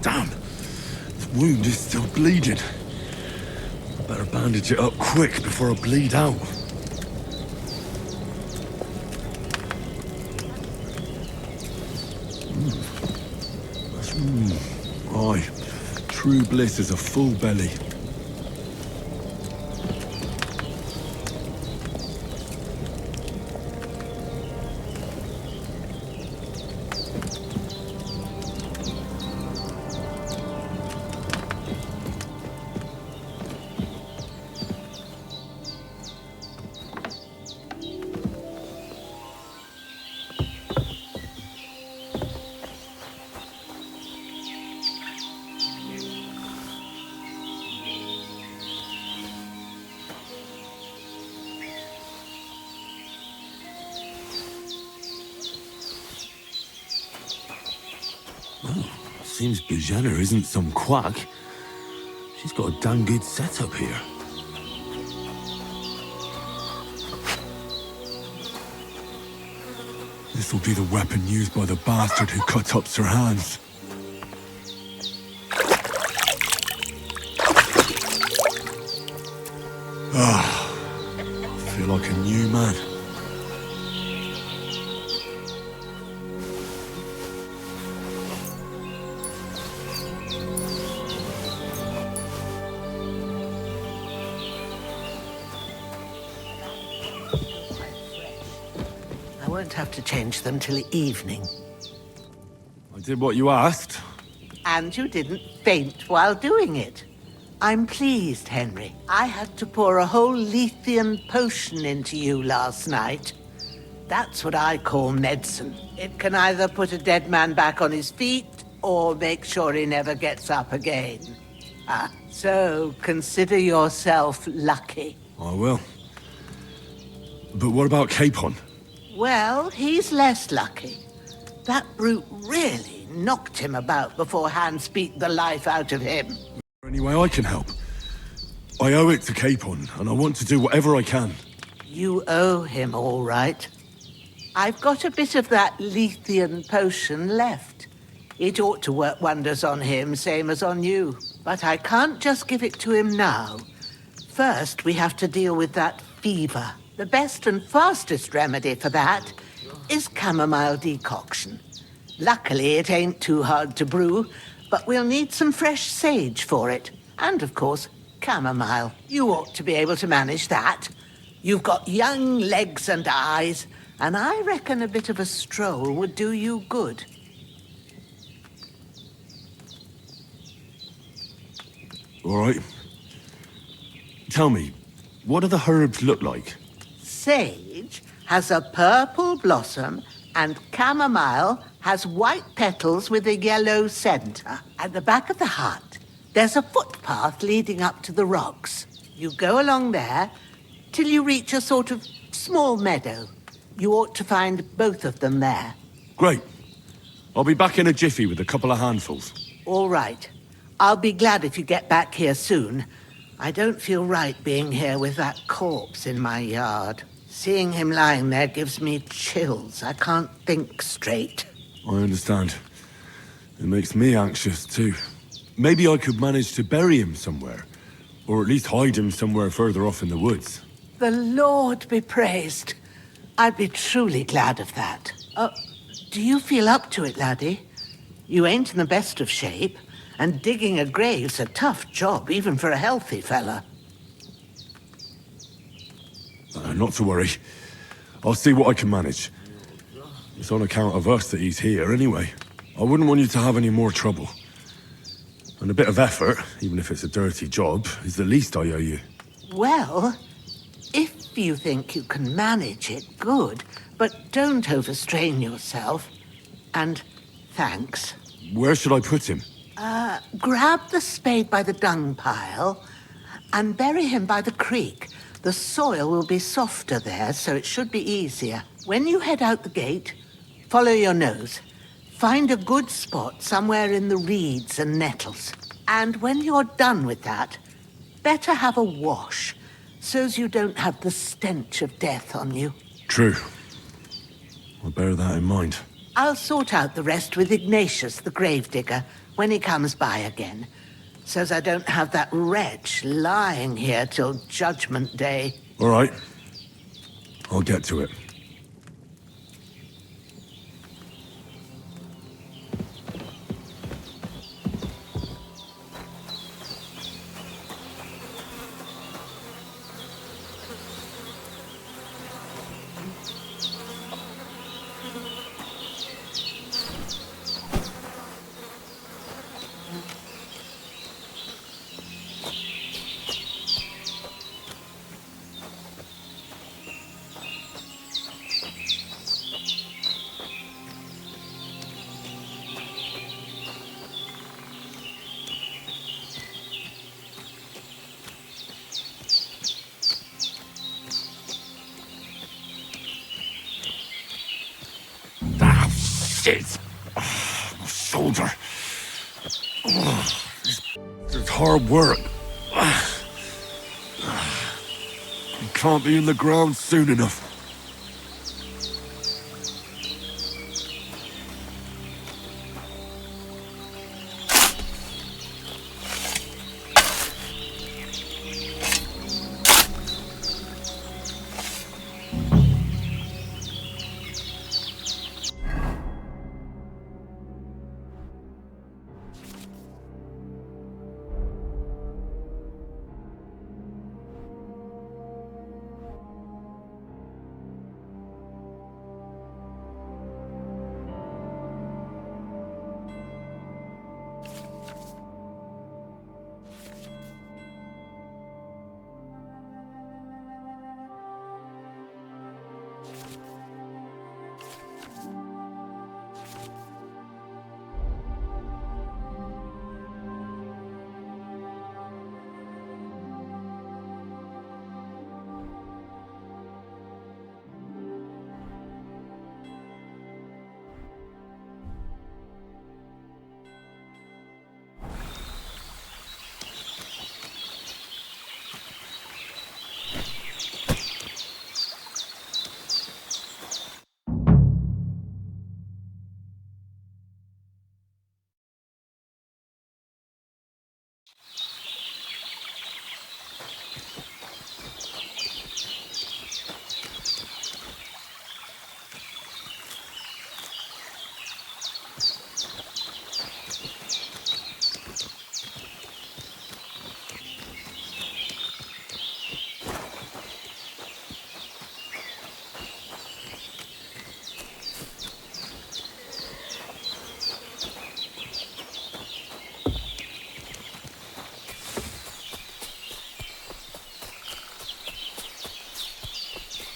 Damn! The wound is still bleeding. I better bandage it up quick before I bleed out. Aye. True bliss is a full belly. Seems Bujana isn't some quack. She's got a damn good setup here. This'll be the weapon used by the bastard who cut up Sir Hans. I feel like a new man. Have to change them till evening. I did what you asked. And you didn't faint while doing it. I'm pleased, Henry. I had to pour a whole Lethean potion into you last night. That's what I call medicine. It can either put a dead man back on his feet or make sure he never gets up again. So consider yourself lucky. I will. But what about Capon? Well, he's less lucky. That brute really knocked him about before Hans beat the life out of him. Any way I can help? I owe it to Capon, and I want to do whatever I can. You owe him, all right. I've got a bit of that Lethean potion left. It ought to work wonders on him, same as on you. But I can't just give it to him now. First, we have to deal with that fever. The best and fastest remedy for that is chamomile decoction. Luckily, it ain't too hard to brew, but we'll need some fresh sage for it. And, of course, chamomile. You ought to be able to manage that. You've got young legs and eyes, and I reckon a bit of a stroll would do you good. All right. Tell me, what do the herbs look like? Sage has a purple blossom, and chamomile has white petals with a yellow center. At the back of the hut, there's a footpath leading up to the rocks. You go along there till you reach a sort of small meadow. You ought to find both of them there. Great. I'll be back in a jiffy with a couple of handfuls. All right. I'll be glad if you get back here soon. I don't feel right being here with that corpse in my yard. Seeing him lying there gives me chills. I can't think straight. I understand. It makes me anxious, too. Maybe I could manage to bury him somewhere. Or at least hide him somewhere further off in the woods. The Lord be praised. I'd be truly glad of that. Do you feel up to it, laddie? You ain't in the best of shape, and digging a grave's a tough job, even for a healthy fella. Not to worry. I'll see what I can manage. It's on account of us that he's here, anyway. I wouldn't want you to have any more trouble. And a bit of effort, even if it's a dirty job, is the least I owe you. Well, if you think you can manage it, good. But don't overstrain yourself. And thanks. Where should I put him? Grab the spade by the dung pile and bury him by the creek. The soil will be softer there, so it should be easier. When you head out the gate, follow your nose. Find a good spot somewhere in the reeds and nettles. And when you're done with that, better have a wash, so's you don't have the stench of death on you. True. I'll bear that in mind. I'll sort out the rest with Ignatius, the gravedigger, when he comes by again. Says I don't have that wretch lying here till Judgment Day. All right. I'll get to it. Shit! My shoulder. It's hard work. You can't be in the ground soon enough.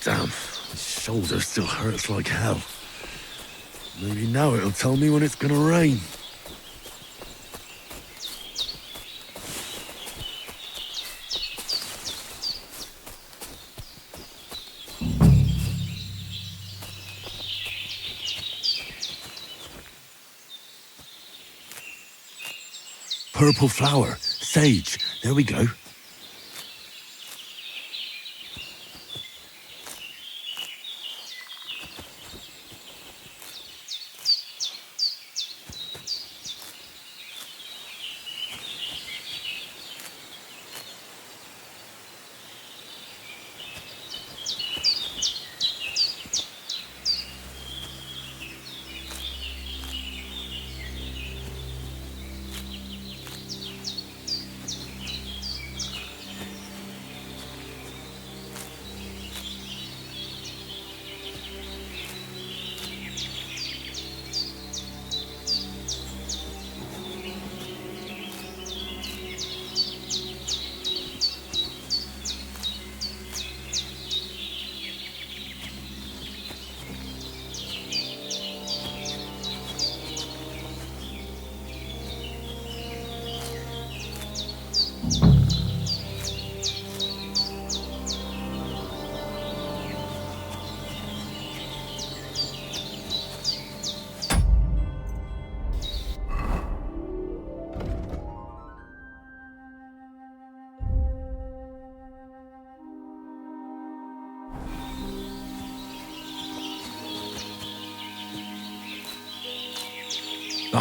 Damn, my shoulder still hurts like hell. Maybe now it'll tell me when it's gonna rain. Purple flower, sage, there we go.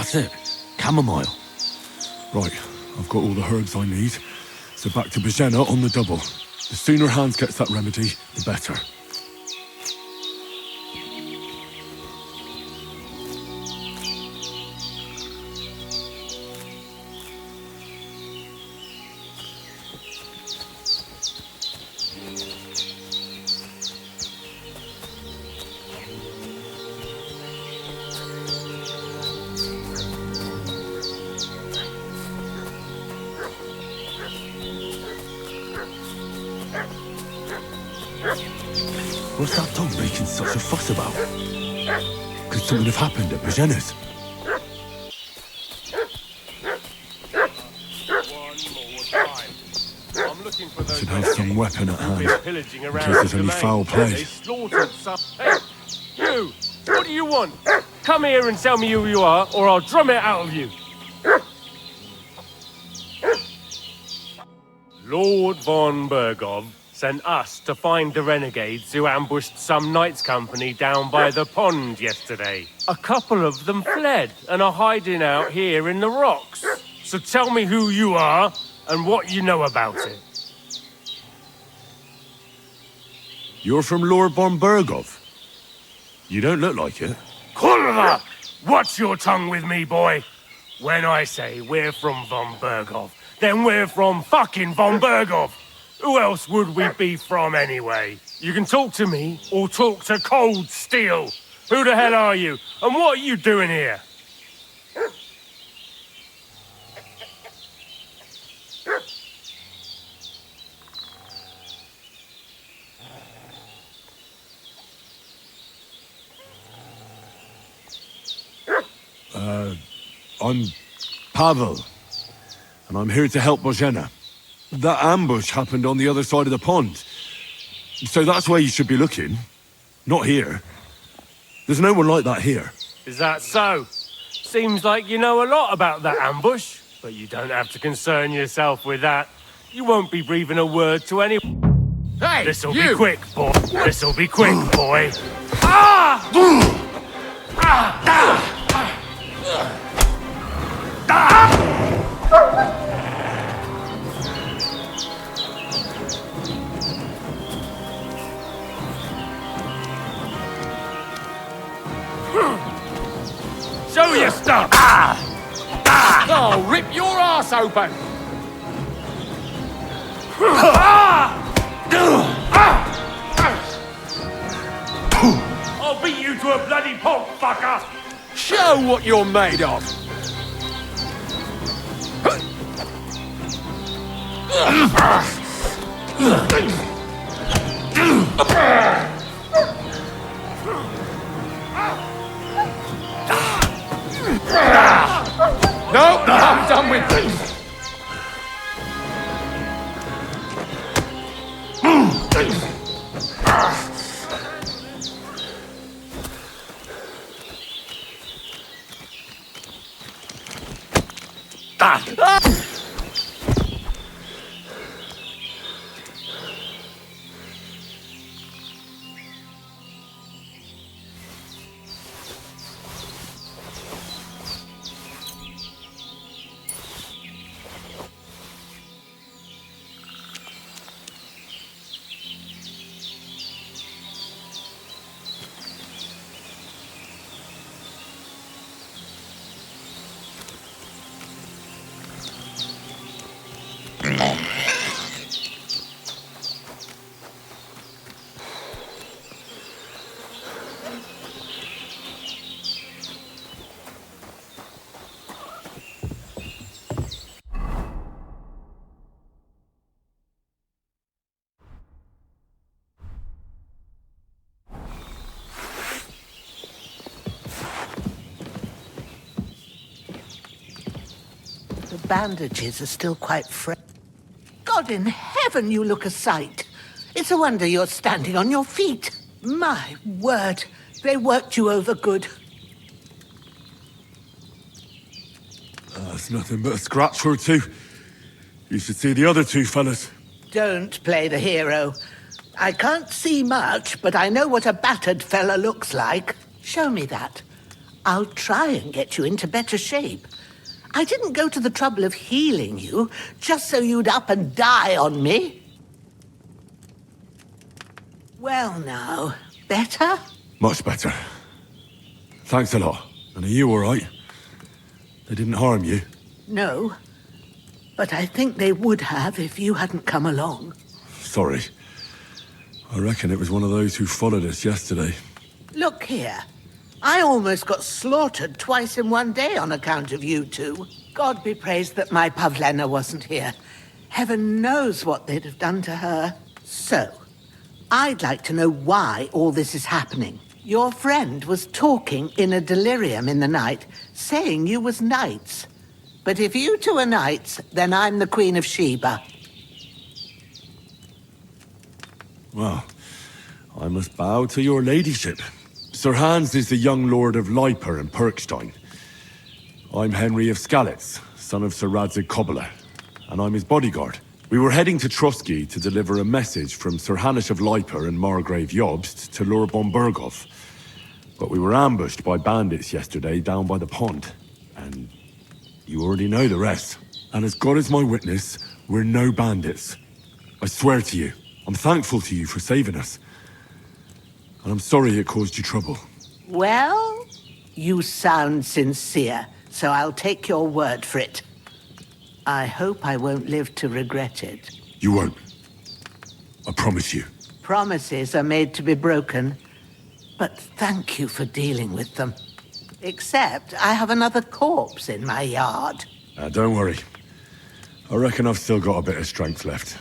That's it. Chamomile. Right, I've got all the herbs I need. So back to Bozena on the double. The sooner Hans gets that remedy, the better. What's that dog making such a fuss about? Could something have happened at Bozena's? Should have some weapon at hand, in case there's any foul play. Hey, you! What do you want? Come here and tell me who you are, or I'll drum it out of you. Lord von Bergov sent us to find the renegades who ambushed some knights' company down by the pond yesterday. A couple of them fled and are hiding out here in the rocks. So tell me who you are and what you know about it. You're from Lord von Bergov? You don't look like it. Kurva! Watch your tongue with me, boy. When I say we're from von Bergov, then we're from fucking von Bergov. Who else would we be from anyway? You can talk to me or talk to cold steel. Who the hell are you? And what are you doing here? I'm Pavel, and I'm here to help Bozena. That ambush happened on the other side of the pond. So that's where you should be looking. Not here. There's no one like that here. Is that so? Seems like you know a lot about that ambush, but you don't have to concern yourself with that. You won't be breathing a word to anyone. Hey, This'll be quick, boy. This'll be quick, boy. Ah! Show your stuff! I'll rip your ass open! I'll beat you to a bloody pulp, fucker! Show what you're made of! No, I'm done with this. The bandages are still quite fresh. God in heaven, you look a sight. It's a wonder you're standing on your feet. My word, they worked you over good. That's nothing but a scratch or two. You should see the other two fellas. Don't play the hero. I can't see much, but I know what a battered fella looks like. Show me that. I'll try and get you into better shape. I didn't go to the trouble of healing you just so you'd up and die on me. Well now, better? Much better. Thanks a lot. And are you all right? They didn't harm you? No, but I think they would have if you hadn't come along. Sorry. I reckon it was one of those who followed us yesterday. Look here. I almost got slaughtered twice in one day on account of you two. God be praised that my Pavlena wasn't here. Heaven knows what they'd have done to her. So, I'd like to know why all this is happening. Your friend was talking in a delirium in the night, saying you was knights. But if you two are knights, then I'm the Queen of Sheba. Well, I must bow to your ladyship. Sir Hans is the young lord of Leiper and Perkstein. I'm Henry of Skalitz, son of Sir Radzig Kobyla, and I'm his bodyguard. We were heading to Trotsky to deliver a message from Sir Hanish of Leiper and Margrave Jobst to Lord Bombergov. But we were ambushed by bandits yesterday down by the pond, and you already know the rest. And as God is my witness, we're no bandits. I swear to you, I'm thankful to you for saving us. And I'm sorry it caused you trouble. Well, you sound sincere, so I'll take your word for it. I hope I won't live to regret it. You won't. I promise you. Promises are made to be broken, but thank you for dealing with them. Except I have another corpse in my yard. Don't worry. I reckon I've still got a bit of strength left.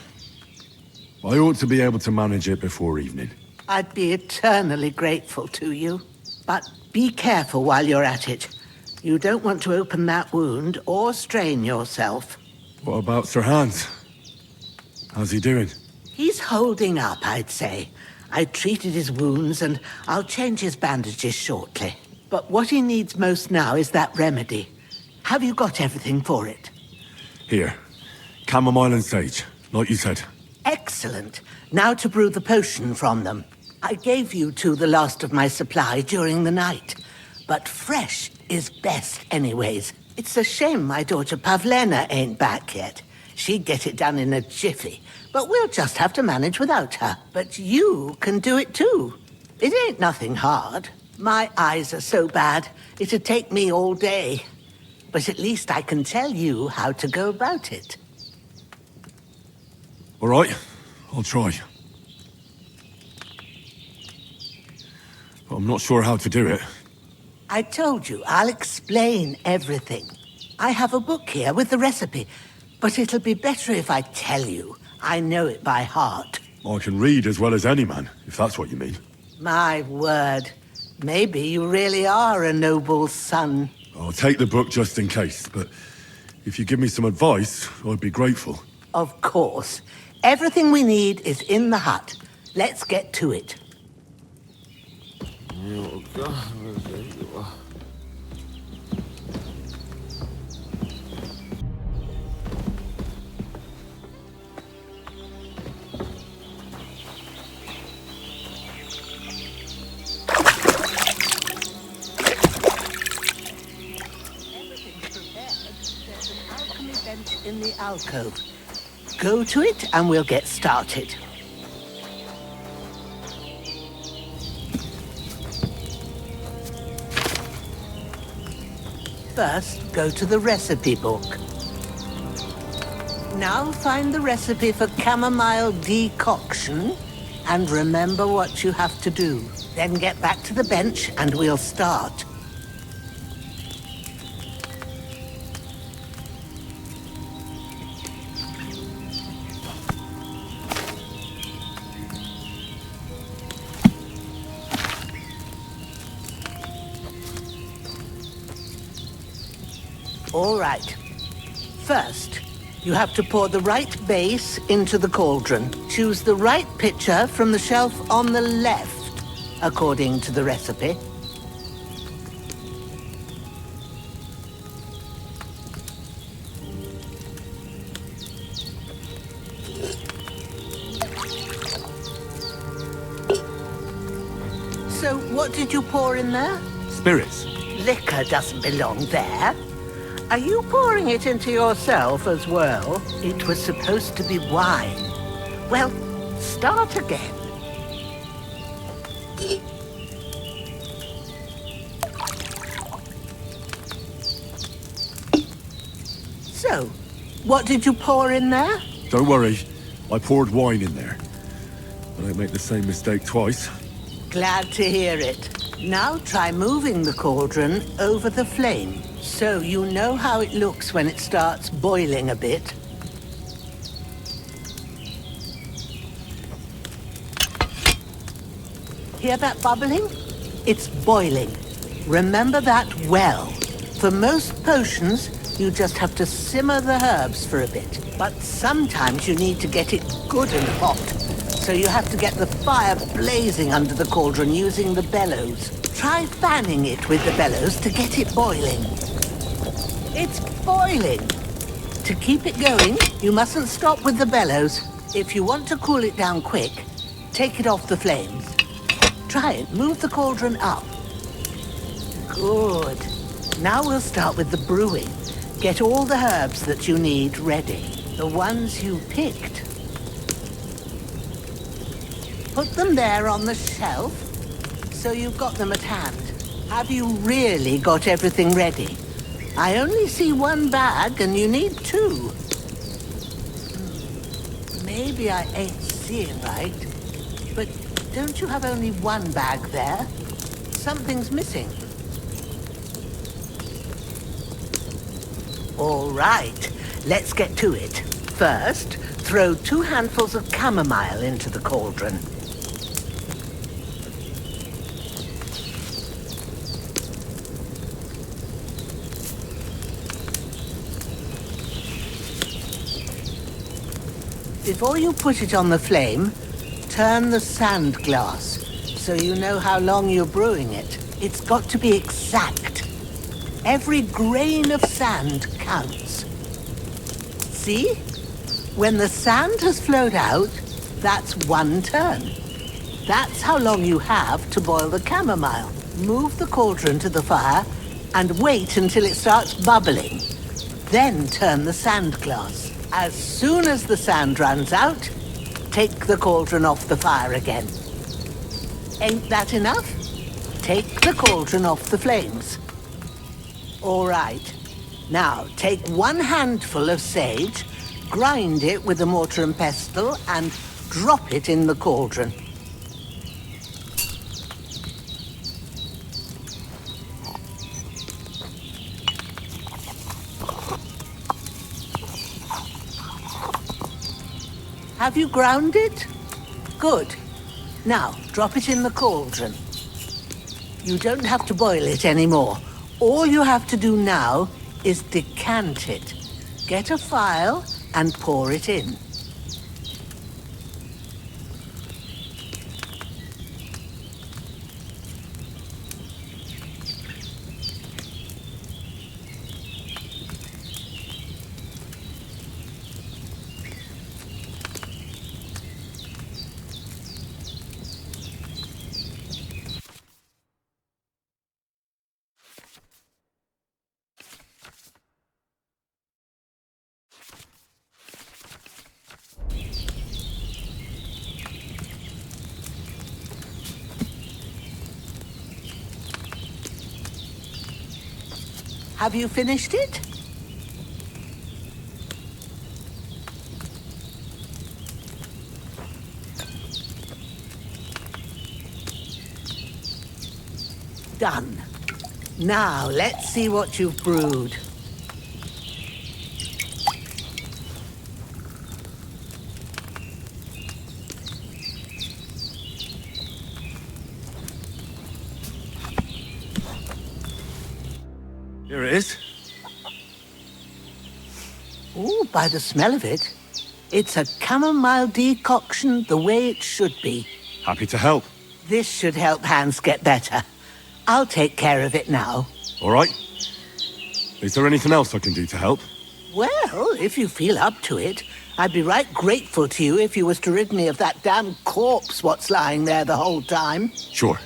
I ought to be able to manage it before evening. I'd be eternally grateful to you. But be careful while you're at it. You don't want to open that wound or strain yourself. What about Sir Hans? How's he doing? He's holding up, I'd say. I treated his wounds and I'll change his bandages shortly. But what he needs most now is that remedy. Have you got everything for it? Here. Chamomile and sage, like you said. Excellent. Now to brew the potion from them. I gave you two the last of my supply during the night. But fresh is best anyways. It's a shame my daughter Pavlena ain't back yet. She'd get it done in a jiffy. But we'll just have to manage without her. But you can do it too. It ain't nothing hard. My eyes are so bad, it'd take me all day. But at least I can tell you how to go about it. All right, I'll try. But I'm not sure how to do it. I told you, I'll explain everything. I have a book here with the recipe, but it'll be better if I tell you. I know it by heart. I can read as well as any man, if that's what you mean. My word. Maybe you really are a noble son. I'll take the book just in case, but if you give me some advice, I'd be grateful. Of course. Everything we need is in the hut. Let's get to it. In the alcove. Go to it and we'll get started. First, go to the recipe book. Now find the recipe for chamomile decoction and remember what you have to do. Then get back to the bench and we'll start. All right. First, you have to pour the right base into the cauldron. Choose the right pitcher from the shelf on the left, according to the recipe. So, what did you pour in there? Spirits. liquor doesn't belong there. Are you pouring it into yourself as well? It was supposed to be wine. Well, start again. So, what did you pour in there? Don't worry. I poured wine in there. I don't make the same mistake twice. Glad to hear it. Now try moving the cauldron over the flame, so you know how it looks when it starts boiling a bit. Hear that bubbling? It's boiling. Remember that well. For most potions, you just have to simmer the herbs for a bit. But sometimes you need to get it good and hot. So you have to get the fire blazing under the cauldron using the bellows. Try fanning it with the bellows to get it boiling. It's boiling. To keep it going, you mustn't stop with the bellows. If you want to cool it down quick, take it off the flames. Try it. Move the cauldron up. Good. Now we'll start with the brewing. Get all the herbs that you need ready. The ones you picked. Put them there on the shelf, so you've got them at hand. Have you really got everything ready? I only see one bag, and you need two. Maybe I ain't seeing right, but don't you have only one bag there? Something's missing. All right, let's get to it. First, throw 2 handfuls of chamomile into the cauldron. Before you put it on the flame, turn the sand glass, so you know how long you're brewing it. It's got to be exact. Every grain of sand counts. See? When the sand has flowed out, that's 1 turn. That's how long you have to boil the chamomile. Move the cauldron to the fire and wait until it starts bubbling. Then turn the sand glass. As soon as the sand runs out, take the cauldron off the fire again. Ain't that enough? Take the cauldron off the flames. All right. Now, take 1 handful of sage, grind it with a mortar and pestle, and drop it in the cauldron. Have you ground it? Good. Now, drop it in the cauldron. You don't have to boil it anymore. All you have to do now is decant it. Get a phial and pour it in. Have you finished it? Done. Now, let's see what you've brewed. Here it is. Ooh, by the smell of it, it's a chamomile decoction the way it should be. Happy to help. This should help Hans get better. I'll take care of it now. All right. Is there anything else I can do to help? Well, if you feel up to it, I'd be right grateful to you if you was to rid me of that damn corpse what's lying there the whole time. Sure.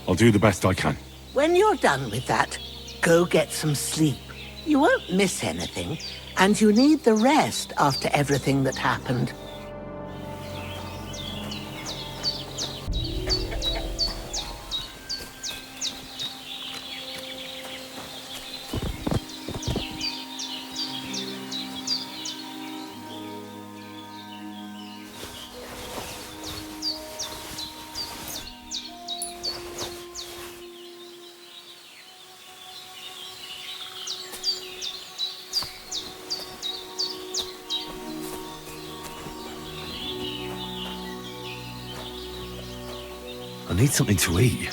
I'll do the best I can. When you're done with that, go get some sleep. You won't miss anything, and you need the rest after everything that happened. I need something to eat.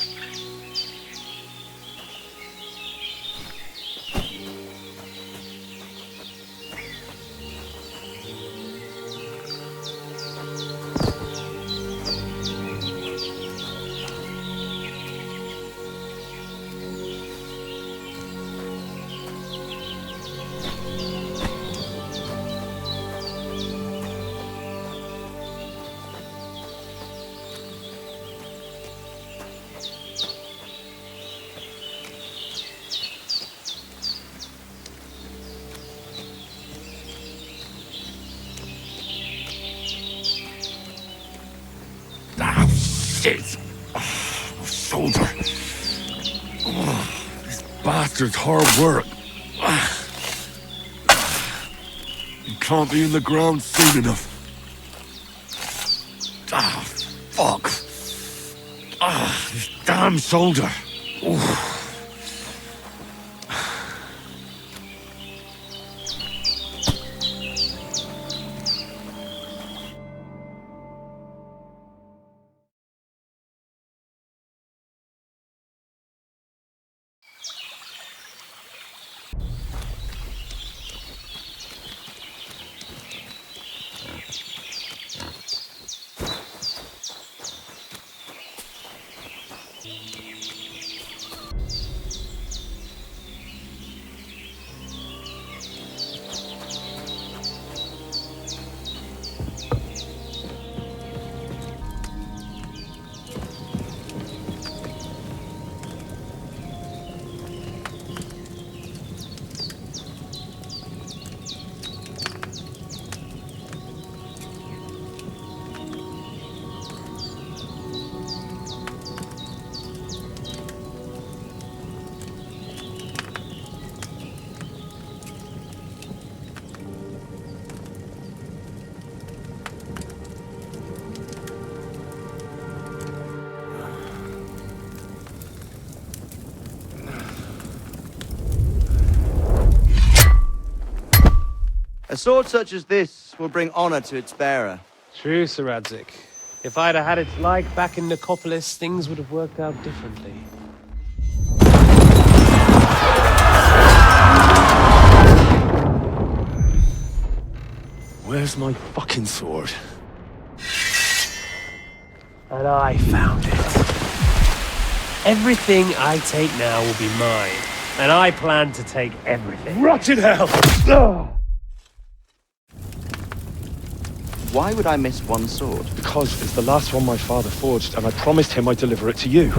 Shit! Oh, my shoulder. Oh, this bastard's hard work. You can't be in the ground soon enough. Ah, fuck. Ah, this damn shoulder. Oof. A sword such as this will bring honor to its bearer. True, Sir Radzik. If I'd have had its like back in Nicopolis, things would have worked out differently. Where's my fucking sword? And I found it. Everything I take now will be mine, and I plan to take everything. Rotted hell! Ugh. Why would I miss one sword? Because it's the last one my father forged, and I promised him I'd deliver it to you.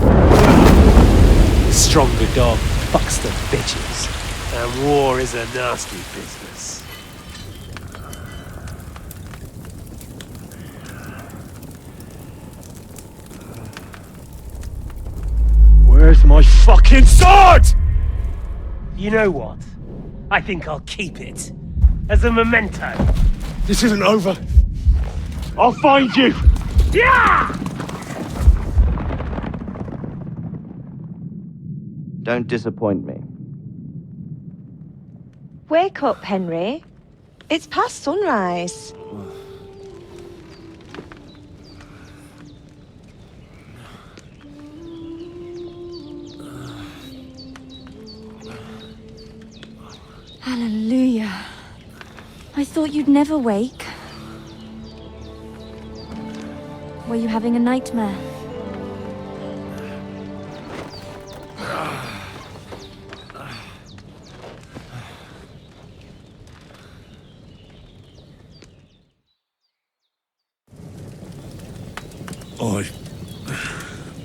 Stronger dog fucks the bitches, and war is a nasty business. Where's my fucking sword? You know what? I think I'll keep it. As a memento. This isn't over. I'll find you! Yeah! Don't disappoint me. Wake up, Henry. It's past sunrise. Hallelujah. I thought you'd never wake. Were you having a nightmare?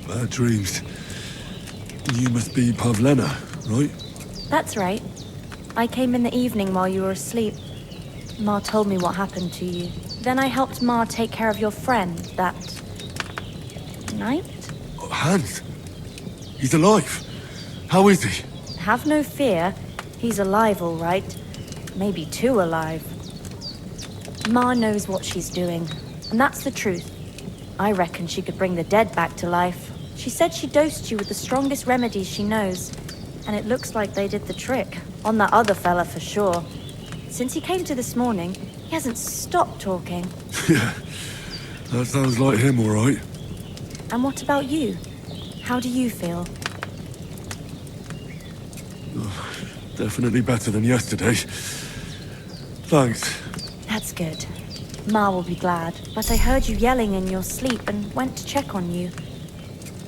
Bad dreams. You must be Pavlena, right? That's right. I came in the evening while you were asleep. Ma told me what happened to you. Then I helped Ma take care of your friend that night? Oh, Hans! He's alive! How is he? Have no fear. He's alive, all right. Maybe too alive. Ma knows what she's doing, and that's the truth. I reckon she could bring the dead back to life. She said she dosed you with the strongest remedies she knows, and it looks like they did the trick. On that other fella for sure. Since he came to this morning, he hasn't stopped talking. Yeah, that sounds like him, all right. And what about you? How do you feel? Definitely better than yesterday. Thanks. That's good. Ma will be glad. But I heard you yelling in your sleep and went to check on you.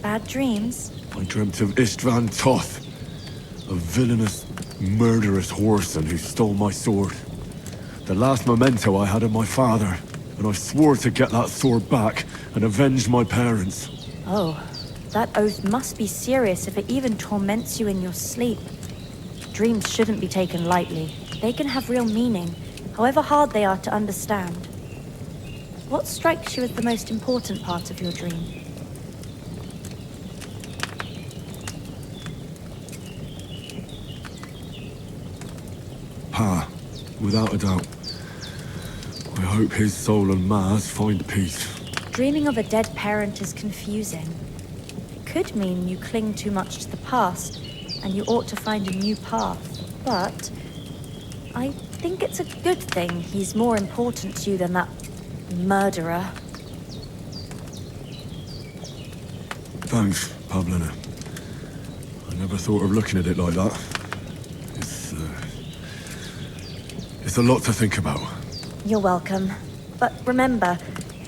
Bad dreams? I dreamt of Istvan Toth, a villainous, murderous whoreson who stole my sword. The last memento I had of my father, and I swore to get that sword back and avenge my parents. Oh, that oath must be serious if it even torments you in your sleep. Dreams shouldn't be taken lightly. They can have real meaning, however hard they are to understand. What strikes you as the most important part of your dream? Pa, without a doubt. I hope his soul and Ma's find peace. Dreaming of a dead parent is confusing. It could mean you cling too much to the past, and you ought to find a new path. But I think it's a good thing he's more important to you than that murderer. Thanks, Pavlena. I never thought of looking at it like that. It's a lot to think about. You're welcome. But remember,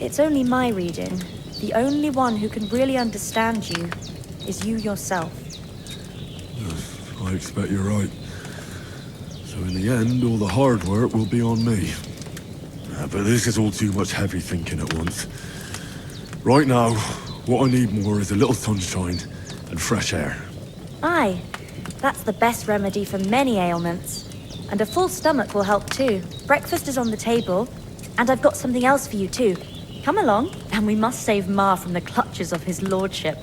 it's only my reading. The only one who can really understand you is you yourself. I expect you're right. So in the end, all the hard work will be on me. But this is all too much heavy thinking at once. Right now, what I need more is a little sunshine and fresh air. Aye, that's the best remedy for many ailments. And a full stomach will help too. Breakfast is on the table, and I've got something else for you too. Come along, and we must save Ma from the clutches of his lordship.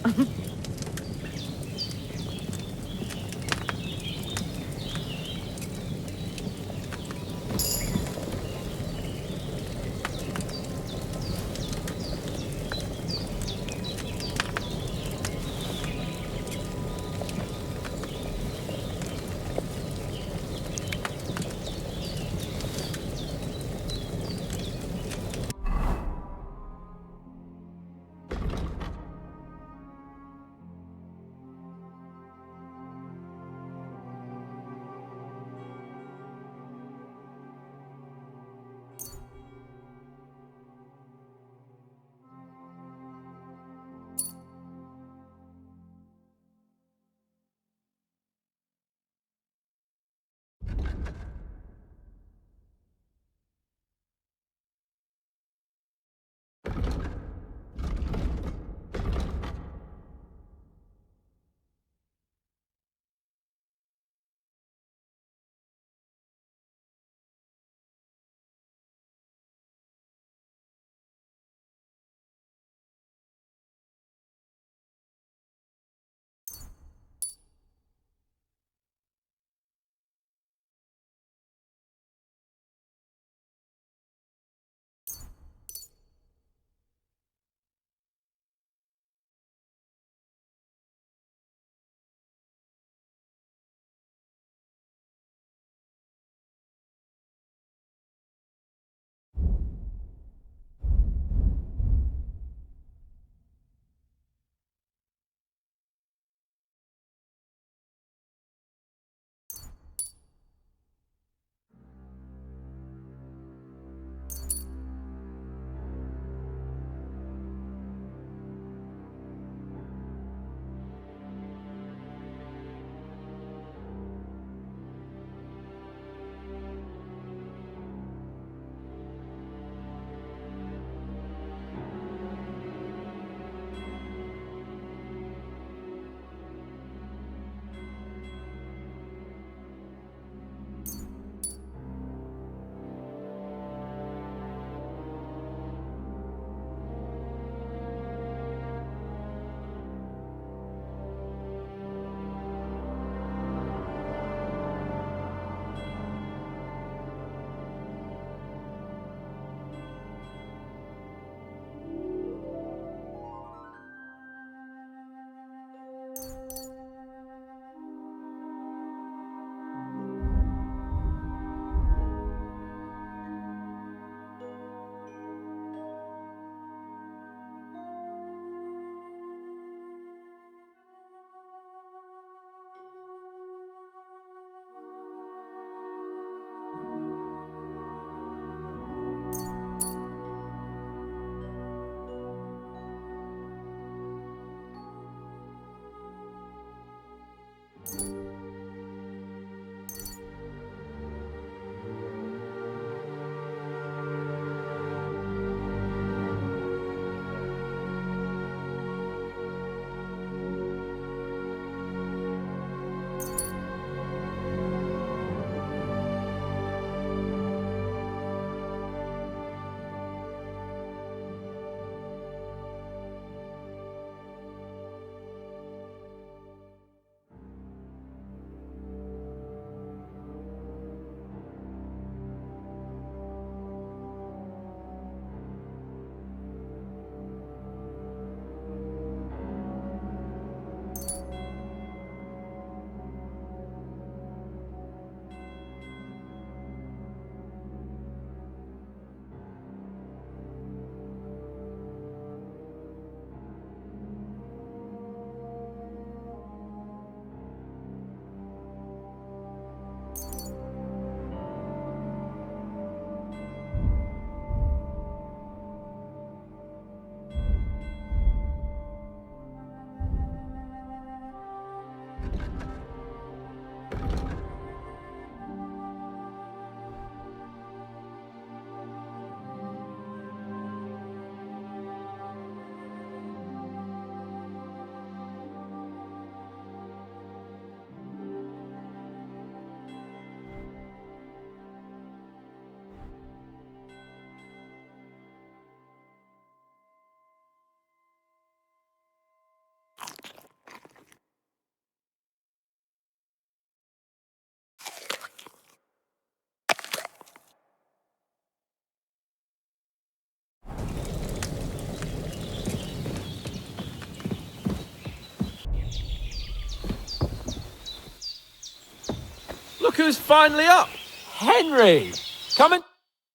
Look who's finally up! Henry! Come in.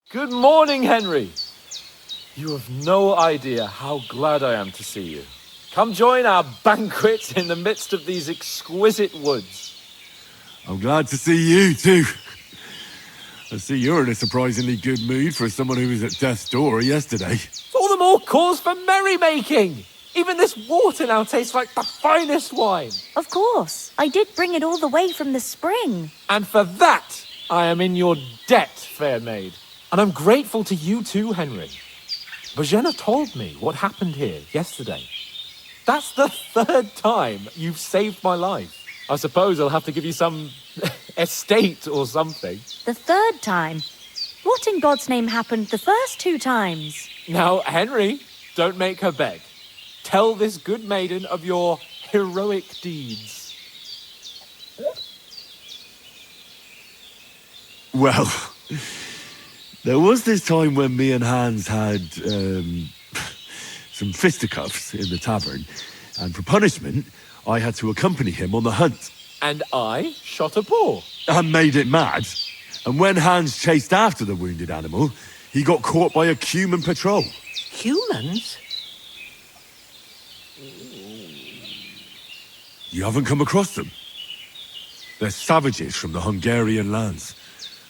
Good morning, Henry. You have no idea how glad I am to see you. Come join our banquet in the midst of these exquisite woods. I'm glad to see you, too. I see you're in a surprisingly good mood for someone who was at death's door yesterday. It's all the more cause for merrymaking. Even this water now tastes like the finest wine. Of course. I did bring it all the way from the spring. And for that, I am in your debt, fair maid. And I'm grateful to you too, Henry. Bojena told me what happened here yesterday. That's the 3rd time you've saved my life. I suppose I'll have to give you some estate or something. The 3rd time? What in God's name happened the first 2 times? Now, Henry, don't make her beg. Tell this good maiden of your heroic deeds. Well, there was this time when me and Hans had some fisticuffs in the tavern, and for punishment, I had to accompany him on the hunt. And I shot a boar. And made it mad. And when Hans chased after the wounded animal, he got caught by a human patrol. Humans? You haven't come across them? They're savages from the Hungarian lands.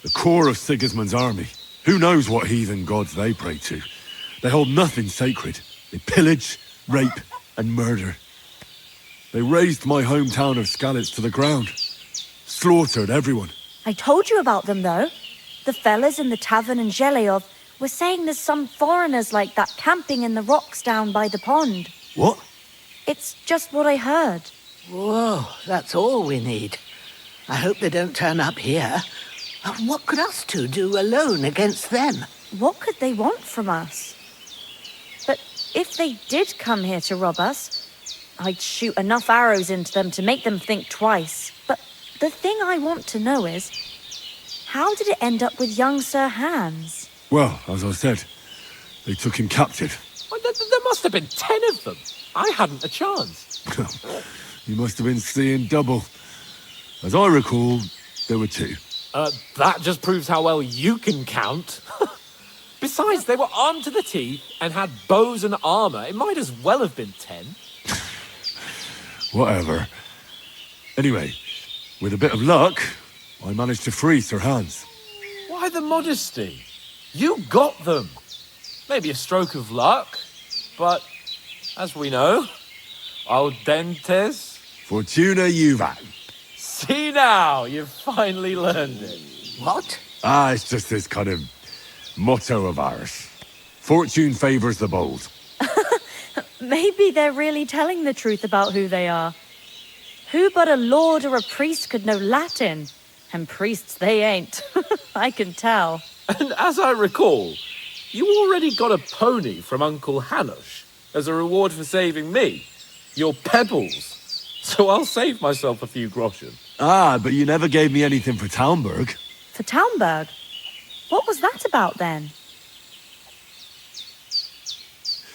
The core of Sigismund's army. Who knows what heathen gods they pray to? They hold nothing sacred. They pillage, rape, and murder. They razed my hometown of Skalitz to the ground. Slaughtered everyone. I told you about them, though. The fellas in the tavern in Zheleov were saying there's some foreigners like that camping in the rocks down by the pond. What? It's just what I heard. Whoa, that's all we need. I hope they don't turn up here. What could us two do alone against them? What could they want from us? But if they did come here to rob us, I'd shoot enough arrows into them to make them think twice. But the thing I want to know is, how did it end up with young Sir Hans? Well, as I said, they took him captive. Well, there must have been 10 of them. I hadn't a chance. You must have been seeing double. As I recall, there were 2. That just proves how well you can count. Besides, they were armed to the teeth and had bows and armor. It might as well have been 10. Whatever. Anyway, with a bit of luck, I managed to free Sir Hans. Why the modesty? You got them. Maybe a stroke of luck, but as we know, audentes. Fortuna juvat. See now, you've finally learned it. What? It's just this kind of motto of ours. Fortune favors the bold. Maybe they're really telling the truth about who they are. Who but a lord or a priest could know Latin? And priests they ain't. I can tell. And as I recall, you already got a pony from Uncle Hanush as a reward for saving me. Your pebbles. So I'll save myself a few groschen. But you never gave me anything for Talmberg. For Talmberg? What was that about then?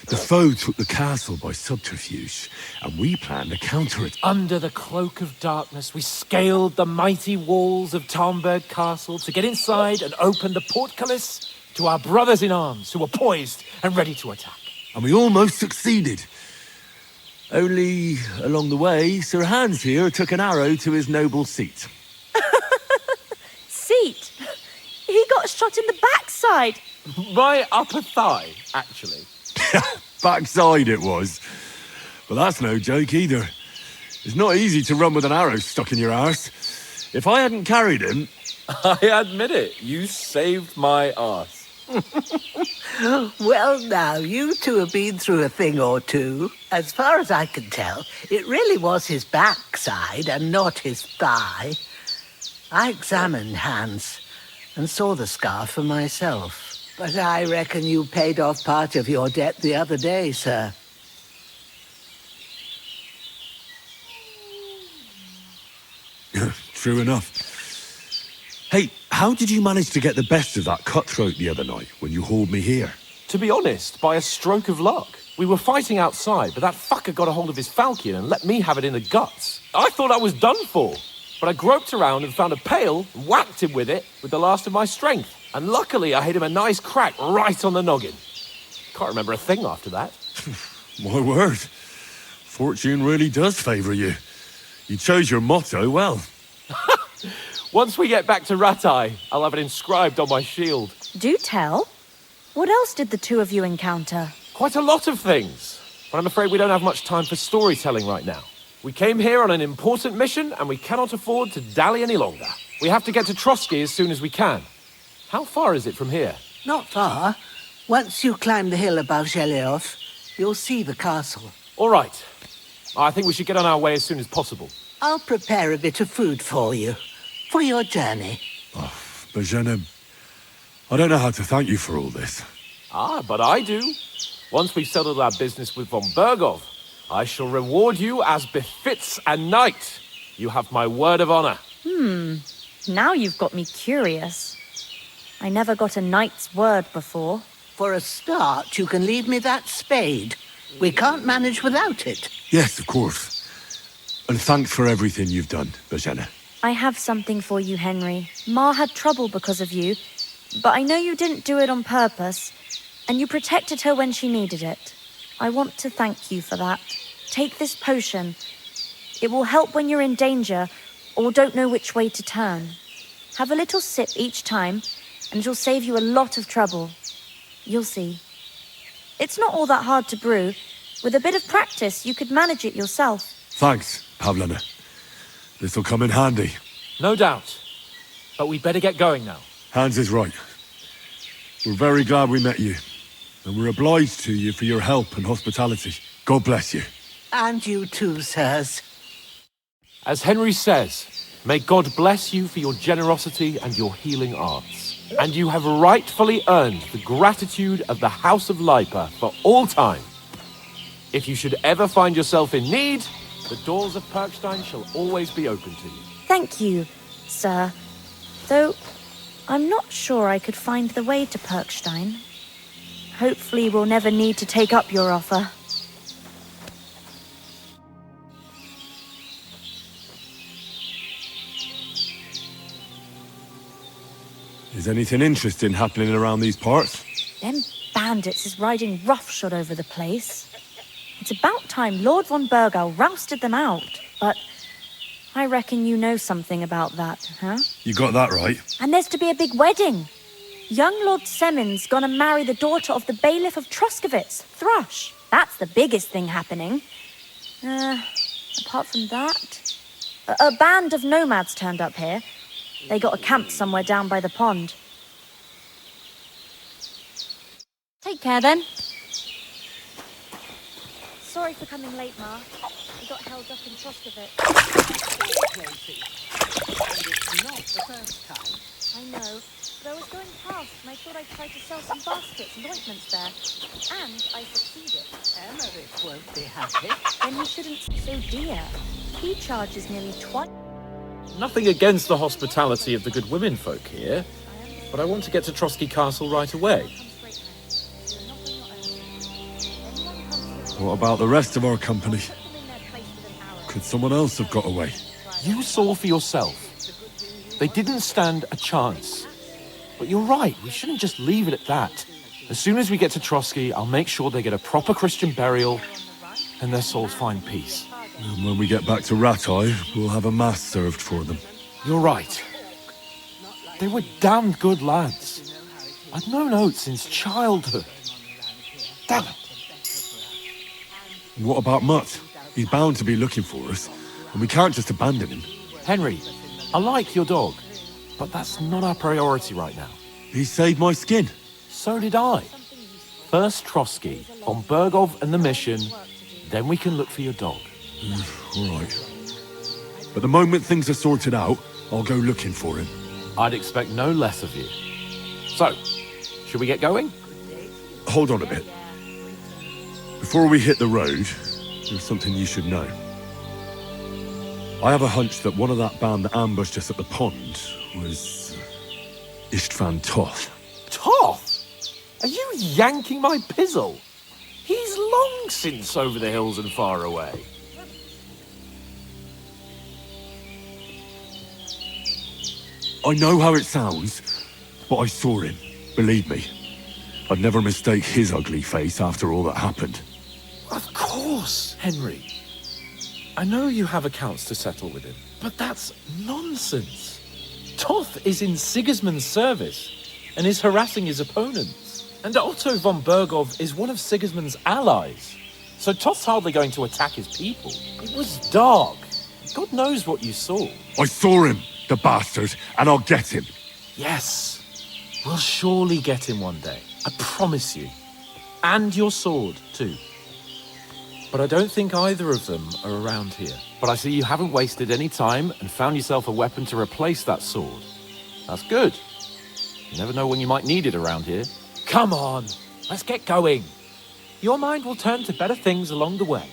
The foe took the castle by subterfuge, and we planned to counter it. Under the cloak of darkness, we scaled the mighty walls of Talmberg Castle to get inside and open the portcullis to our brothers in arms who were poised and ready to attack. And we almost succeeded. Only, along the way, Sir Hans here took an arrow to his noble seat. Seat? He got shot in the backside. My upper thigh, actually. Backside it was. But that's no joke either. It's not easy to run with an arrow stuck in your arse. If I hadn't carried him... I admit it, you saved my arse. Well, now, you two have been through a thing or two. As far as I can tell, it really was his backside and not his thigh. I examined Hans and saw the scar for myself. But I reckon you paid off part of your debt the other day, sir. True enough. Hey, how did you manage to get the best of that cutthroat the other night when you hauled me here? To be honest, by a stroke of luck. We were fighting outside, but that fucker got a hold of his falchion and let me have it in the guts. I thought I was done for. but I groped around and found a pail and whacked him with it with the last of my strength. And luckily, I hit him a nice crack right on the noggin. Can't remember a thing after that. My word. Fortune really does favour you. You chose your motto well. Once we get back to Ratai, I'll have it inscribed on my shield. Do tell. What else did the two of you encounter? Quite a lot of things, but I'm afraid we don't have much time for storytelling right now. We came here on an important mission, and we cannot afford to dally any longer. We have to get to Trotsky as soon as we can. How far is it from here? Not far. Once you climb the hill above Zheleov, you'll see the castle. All right. I think we should get on our way as soon as possible. I'll prepare a bit of food for you, for your journey. Oh, Bozhena, I don't know how to thank you for all this. Ah, but I do. Once we've settled our business with von Bergov, I shall reward you as befits a knight. You have my word of honor. Now you've got me curious. I never got a knight's word before. For a start, you can leave me that spade. We can't manage without it. Yes, of course. And thanks for everything you've done, Bozhena. I have something for you, Henry. Ma had trouble because of you, but I know you didn't do it on purpose, and you protected her when she needed it. I want to thank you for that. Take this potion. It will help when you're in danger or don't know which way to turn. Have a little sip each time, and it'll save you a lot of trouble. You'll see. It's not all that hard to brew. With a bit of practice, you could manage it yourself. Thanks, Pavlana. This'll come in handy. No doubt. But we better get going now. Hans is right. We're very glad we met you. And we're obliged to you for your help and hospitality. God bless you. And you too, sirs. As Henry says, may God bless you for your generosity and your healing arts. And you have rightfully earned the gratitude of the House of Lipa for all time. If you should ever find yourself in need, the doors of Perkstein shall always be open to you. Thank you, sir. Though, I'm not sure I could find the way to Perkstein. Hopefully we'll never need to take up your offer. Is anything interesting happening around these parts? Them bandits is riding roughshod over the place. It's about time Lord von Bergau rousted them out, but I reckon you know something about that, huh? You got that right. And there's to be a big wedding. Young Lord Semin's gonna marry the daughter of the bailiff of Troskowitz, Thrush. That's the biggest thing happening. Apart from that, a band of nomads turned up here. They got a camp somewhere down by the pond. Take care then. Sorry for coming late, Ma. We got held up in Troskowitz. And it's not the first time. I know, but I was going past and I thought I'd try to sell some baskets and ointments there. And I succeeded. Emmerich won't be happy. Then he shouldn't be so dear. He charges nearly twice. Nothing against the hospitality of the good women folk here, but I want to get to Trotsky Castle right away. What about the rest of our company? Could someone else have got away? You saw for yourself. They didn't stand a chance. But you're right, we shouldn't just leave it at that. As soon as we get to Trotsky, I'll make sure they get a proper Christian burial and their souls find peace. And when we get back to Ratai, we'll have a mass served for them. You're right. They were damned good lads. I've known Oates since childhood. Damn it. What about Mutt? He's bound to be looking for us, and we can't just abandon him. Henry, I like your dog, but that's not our priority right now. He saved my skin. So did I. First Trotsky, von Bergov and the mission, then we can look for your dog. All right. But the moment things are sorted out, I'll go looking for him. I'd expect no less of you. So, should we get going? Hold on a bit. Before we hit the road, there's something you should know. I have a hunch that one of that band that ambushed us at the pond was Istvan Toth. Toth? Are you yanking my pizzle? He's long since over the hills and far away. I know how it sounds, but I saw him. Believe me. I'd never mistake his ugly face after all that happened. Of course, Henry. I know you have accounts to settle with him, but that's nonsense. Toth is in Sigismund's service and is harassing his opponents. And Otto von Bergov is one of Sigismund's allies. So Toth's hardly going to attack his people. It was dark. God knows what you saw. I saw him, the bastard, and I'll get him. Yes, we'll surely get him one day. I promise you. And your sword, too. But I don't think either of them are around here. But I see you haven't wasted any time and found yourself a weapon to replace that sword. That's good. You never know when you might need it around here. Come on, let's get going. Your mind will turn to better things along the way.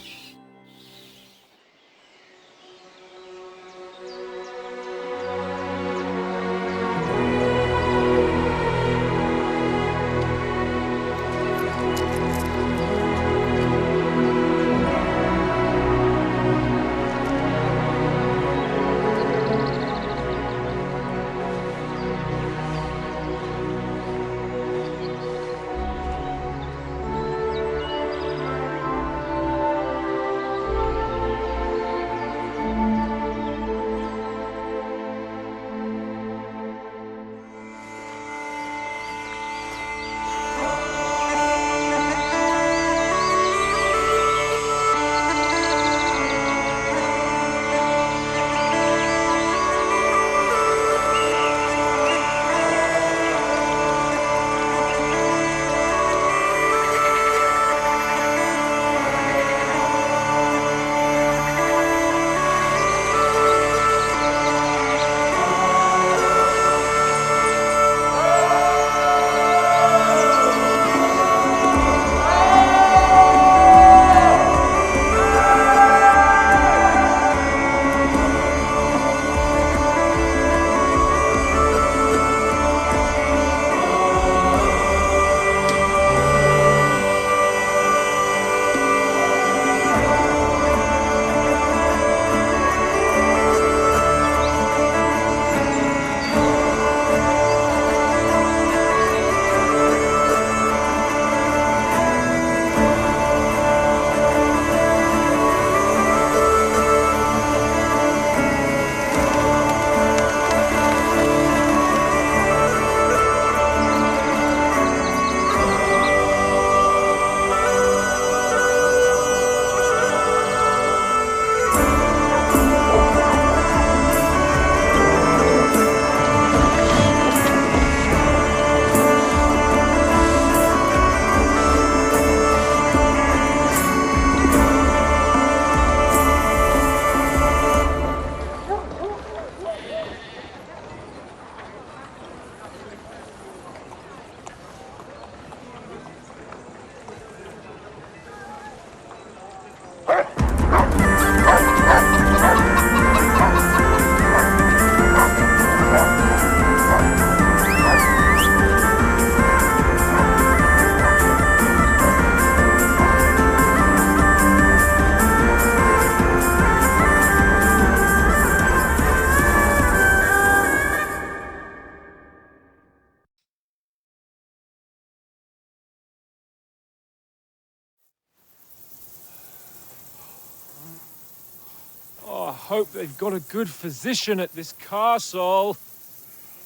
I hope they've got a good physician at this castle.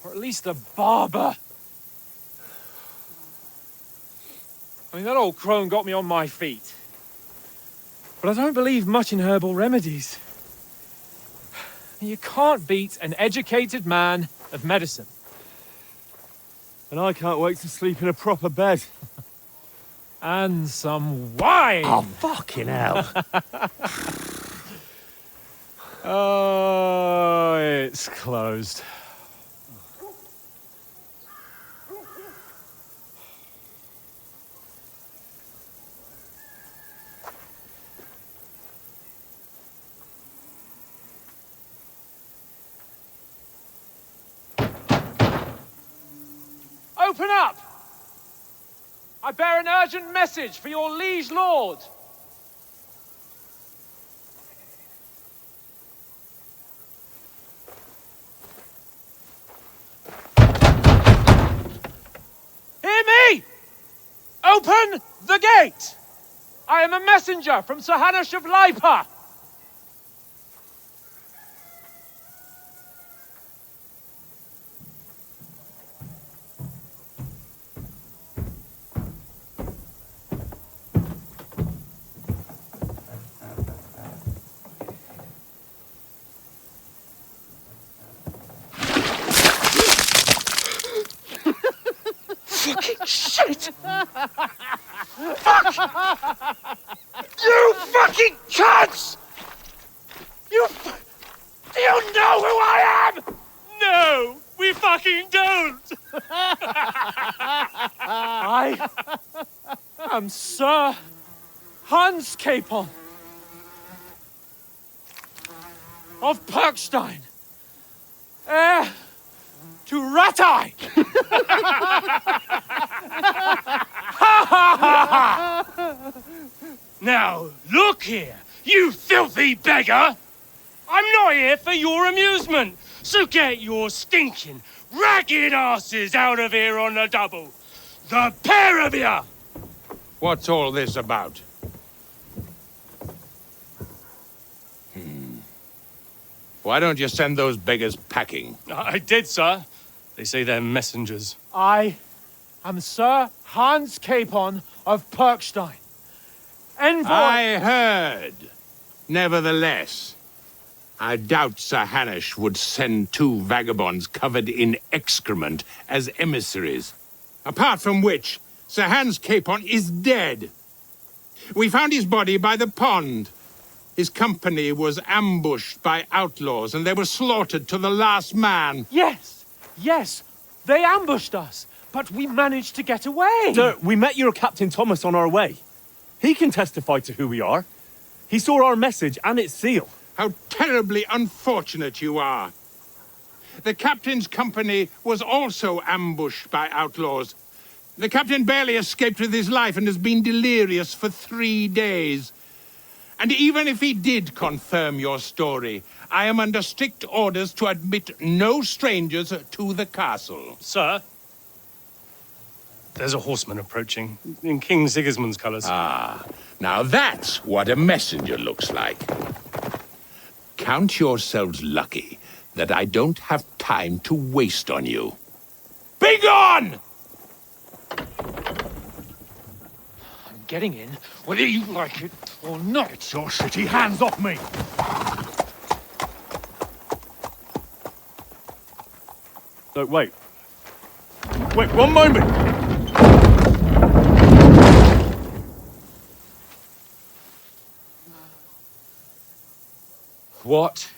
Or at least a barber. I mean, that old crone got me on my feet. But I don't believe much in herbal remedies. You can't beat an educated man of medicine. And I can't wait to sleep in a proper bed. And some wine! Oh, fucking hell. Oh, it's closed. Open up! I bear an urgent message for your liege lord. Open the gate! I am a messenger from Sir Hanush of Lipa! Fucking shit! Fuck! You fucking cunts! Do you know who I am? No, we fucking don't! I am Sir Hans Capon of Perkstein, heir to Ratai! Now, look here, you filthy beggar! I'm not here for your amusement, so get your stinking, ragged asses out of here on the double. The pair of you! What's all this about? Why don't you send those beggars packing? I did, sir. They say they're messengers. I am Sir Hans Capon of Perkstein, envoy... I heard. Nevertheless, I doubt Sir Hanush would send two vagabonds covered in excrement as emissaries. Apart from which, Sir Hans Capon is dead. We found his body by the pond. His company was ambushed by outlaws, and they were slaughtered to the last man. Yes, yes, they ambushed us, but we managed to get away. Sir, we met your Captain Thomas on our way. He can testify to who we are. He saw our message and its seal. How terribly unfortunate you are. The captain's company was also ambushed by outlaws. The captain barely escaped with his life and has been delirious for 3 days. And even if he did confirm your story, I am under strict orders to admit no strangers to the castle. Sir, there's a horseman approaching, in King Sigismund's colours. Ah, now that's what a messenger looks like. Count yourselves lucky that I don't have time to waste on you. Be gone! I'm getting in, whether you like it or not. Get your shitty hands off me! No, wait. Wait, one moment! What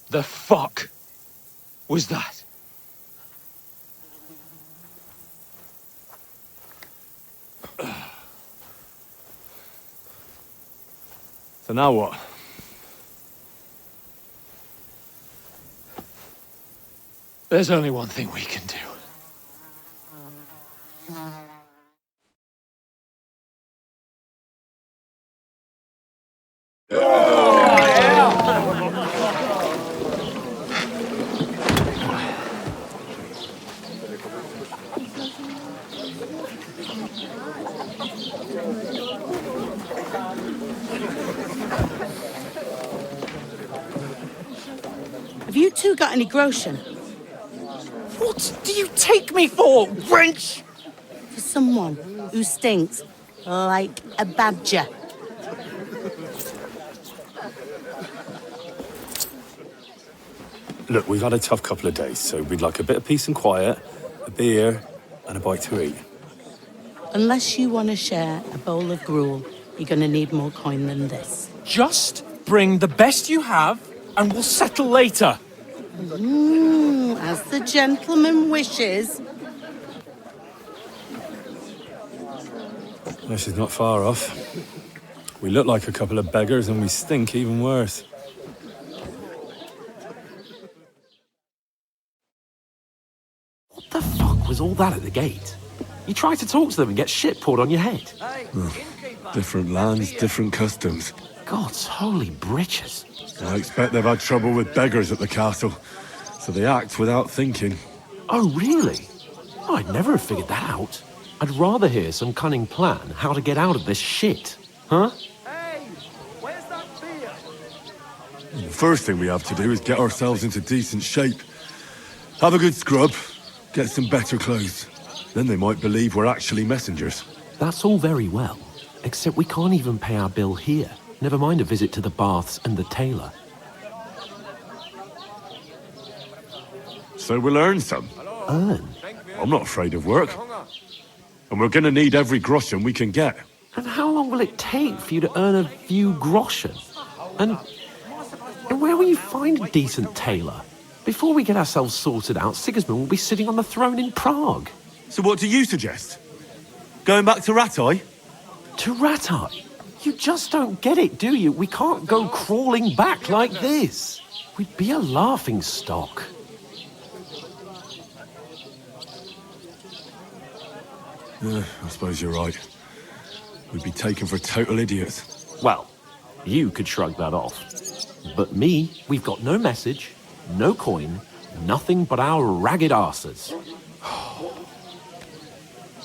the fuck was that? So now what? There's only one thing we can do. Have you two got any groschen? What do you take me for, wench? For someone who stinks like a badger. Look, we've had a tough couple of days, so we'd like a bit of peace and quiet, a beer, and a bite to eat. Unless you want to share a bowl of gruel, you're going to need more coin than this. Just bring the best you have, and we'll settle later. As the gentleman wishes. This is not far off. We look like a couple of beggars, and we stink even worse. What the fuck was all that at the gate? You tried to talk to them and get shit poured on your head. Different lands, different customs. God's holy britches. I expect they've had trouble with beggars at the castle, so they act without thinking. Oh, really? Oh, I'd never have figured that out. I'd rather hear some cunning plan how to get out of this shit. Huh? Hey, where's that beer? The first thing we have to do is get ourselves into decent shape. Have a good scrub, get some better clothes. Then they might believe we're actually messengers. That's all very well, except we can't even pay our bill here. Never mind a visit to the baths and the tailor. So we'll earn some. Earn? I'm not afraid of work. And we're gonna need every groschen we can get. And how long will it take for you to earn a few groschen? And where will you find a decent tailor? Before we get ourselves sorted out, Sigismund will be sitting on the throne in Prague. So what do you suggest? Going back to Ratai? To Ratai? You just don't get it, do you? We can't go crawling back like this. We'd be a laughing stock. I suppose you're right. We'd be taken for total idiots. Well, you could shrug that off. But me, we've got no message, no coin, nothing but our ragged arses.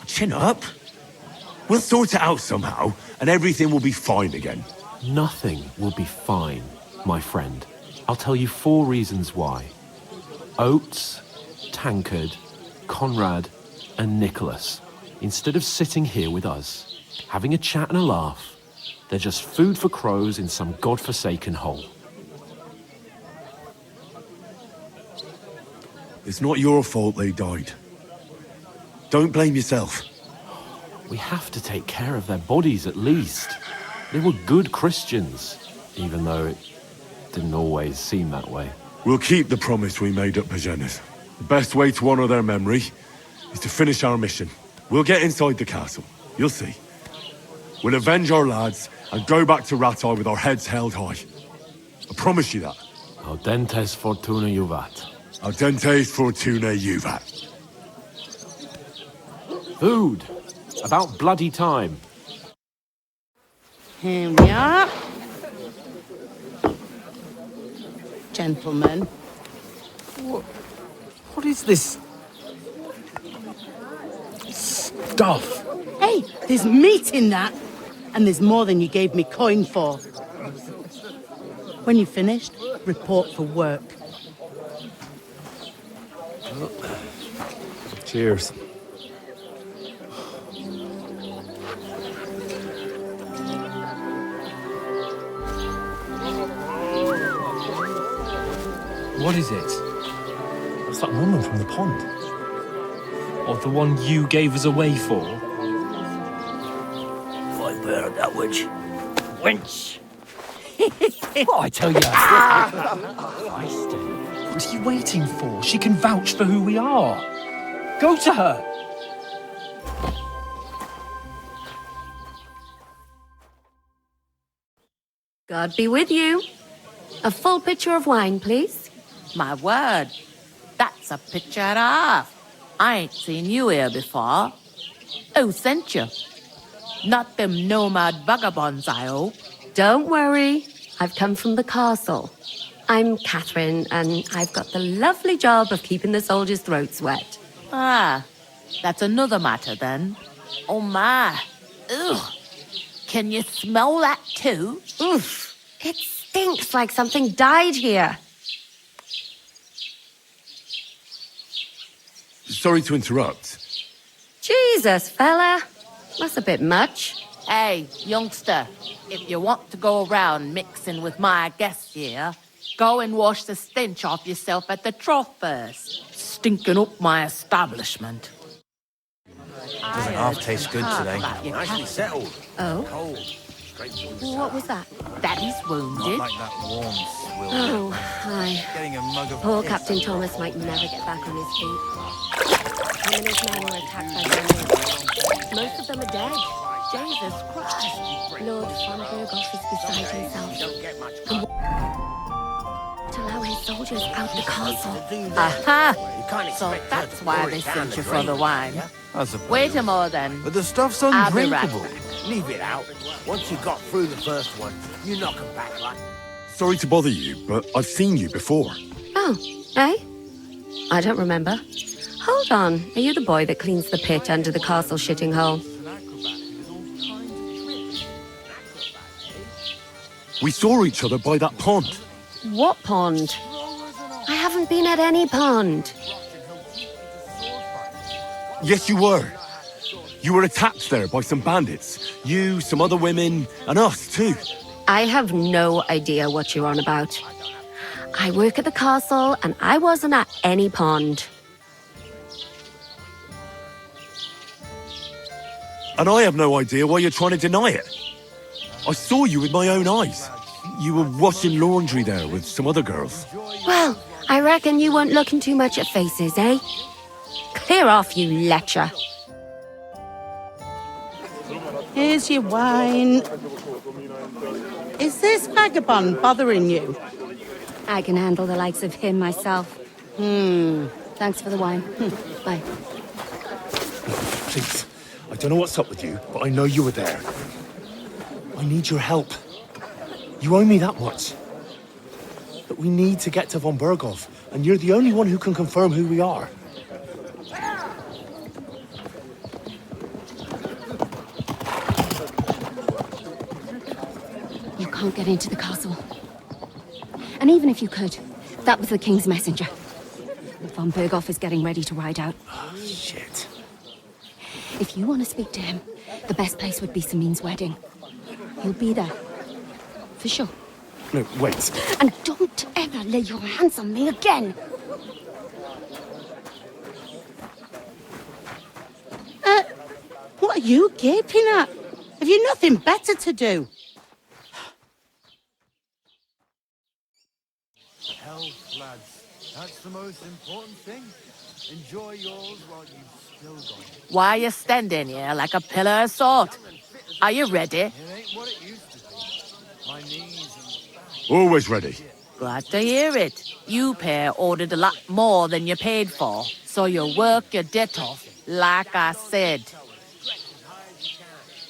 Chin up. We'll sort it out somehow, and everything will be fine again. Nothing will be fine, my friend. I'll tell you 4 reasons why. Oates, Tankard, Conrad, and Nicholas. Instead of sitting here with us, having a chat and a laugh, they're just food for crows in some godforsaken hole. It's not your fault they died. Don't blame yourself. We have to take care of their bodies at least. They were good Christians, even though it didn't always seem that way. We'll keep the promise we made at Pagenis. The best way to honor their memory is to finish our mission. We'll get inside the castle. You'll see. We'll avenge our lads and go back to Ratai with our heads held high. I promise you that. Audentes fortuna juvat. Audentes fortuna juvat. Food. About bloody time. Here we are. Gentlemen. What is this stuff? Hey, there's meat in that. And there's more than you gave me coin for. When you're finished, report for work. Cheers. What is it? It's that woman from the pond. Or the one you gave us away for? I bear that witch. Wench! What I tell you? What are you waiting for? She can vouch for who we are. Go to her. God be with you. A full pitcher of wine, please. My word, that's a picture and a half. I ain't seen you here before. Who sent you? Not them nomad vagabonds, I hope. Don't worry, I've come from the castle. I'm Katherine, and I've got the lovely job of keeping the soldiers' throats wet. Ah, that's another matter then. Oh my, ugh. Can you smell that too? Oof, it stinks like something died here. Sorry to interrupt. Jesus, fella. That's a bit much. Hey, youngster, if you want to go around mixing with my guests here, go and wash the stench off yourself at the trough first. Stinking up my establishment. Doesn't half taste good today. Nicely settled. Oh? Cold. Straight from the What was that? Daddy's wounded. Not like that warm swill. Oh, hi. Getting a mug of Poor piss. Captain Thomas might never get back on his feet. Him and his men were attacked by bandits. Most of them are dead. Jesus Christ. Lord von Berghoff is beside himself. Don't get much And to allow his soldiers out the castle. Aha! You can't So expect her that's to why pour they it down sent the you for drain, the wine. yeah? I suppose. Wait a more then. But the stuff's I'll be right undrinkable. back. Leave it out. Once you got through the first one, you knock 'em back like... Sorry to bother you, but I've seen you before. Oh, eh? I don't remember. Hold on. Are you the boy that cleans the pit under the castle shitting hole? We saw each other by that pond. What pond? I haven't been at any pond. Yes, you were. You were attacked there by some bandits. You, some other women, and us too. I have no idea what you're on about. I work at the castle, and I wasn't at any pond. And I have no idea why you're trying to deny it. I saw you with my own eyes. You were washing laundry there with some other girls. Well, I reckon you weren't looking too much at faces, eh? Clear off, you lecher. Here's your wine. Is this vagabond bothering you? I can handle the likes of him myself. Thanks for the wine. Bye. Please, I don't know what's up with you, but I know you were there. I need your help. You owe me that much. But we need to get to von Berghoff, and you're the only one who can confirm who we are. You can't get into the castle. And even if you could, that was the king's messenger. Von Berghoff is getting ready to ride out. Oh, shit. If you want to speak to him, the best place would be Samin's wedding. He'll be there. For sure. No, wait. And don't ever lay your hands on me again! What are you gaping at? Have you nothing better to do? Health, lads. That's the most important thing. Enjoy yours while you've still got it. Why are you standing here like a pillar of salt? Are you ready? It ain't what it used to be. My knees and... Always ready. Glad to hear it. You pair ordered a lot more than you paid for, so you work your debt off, like I said.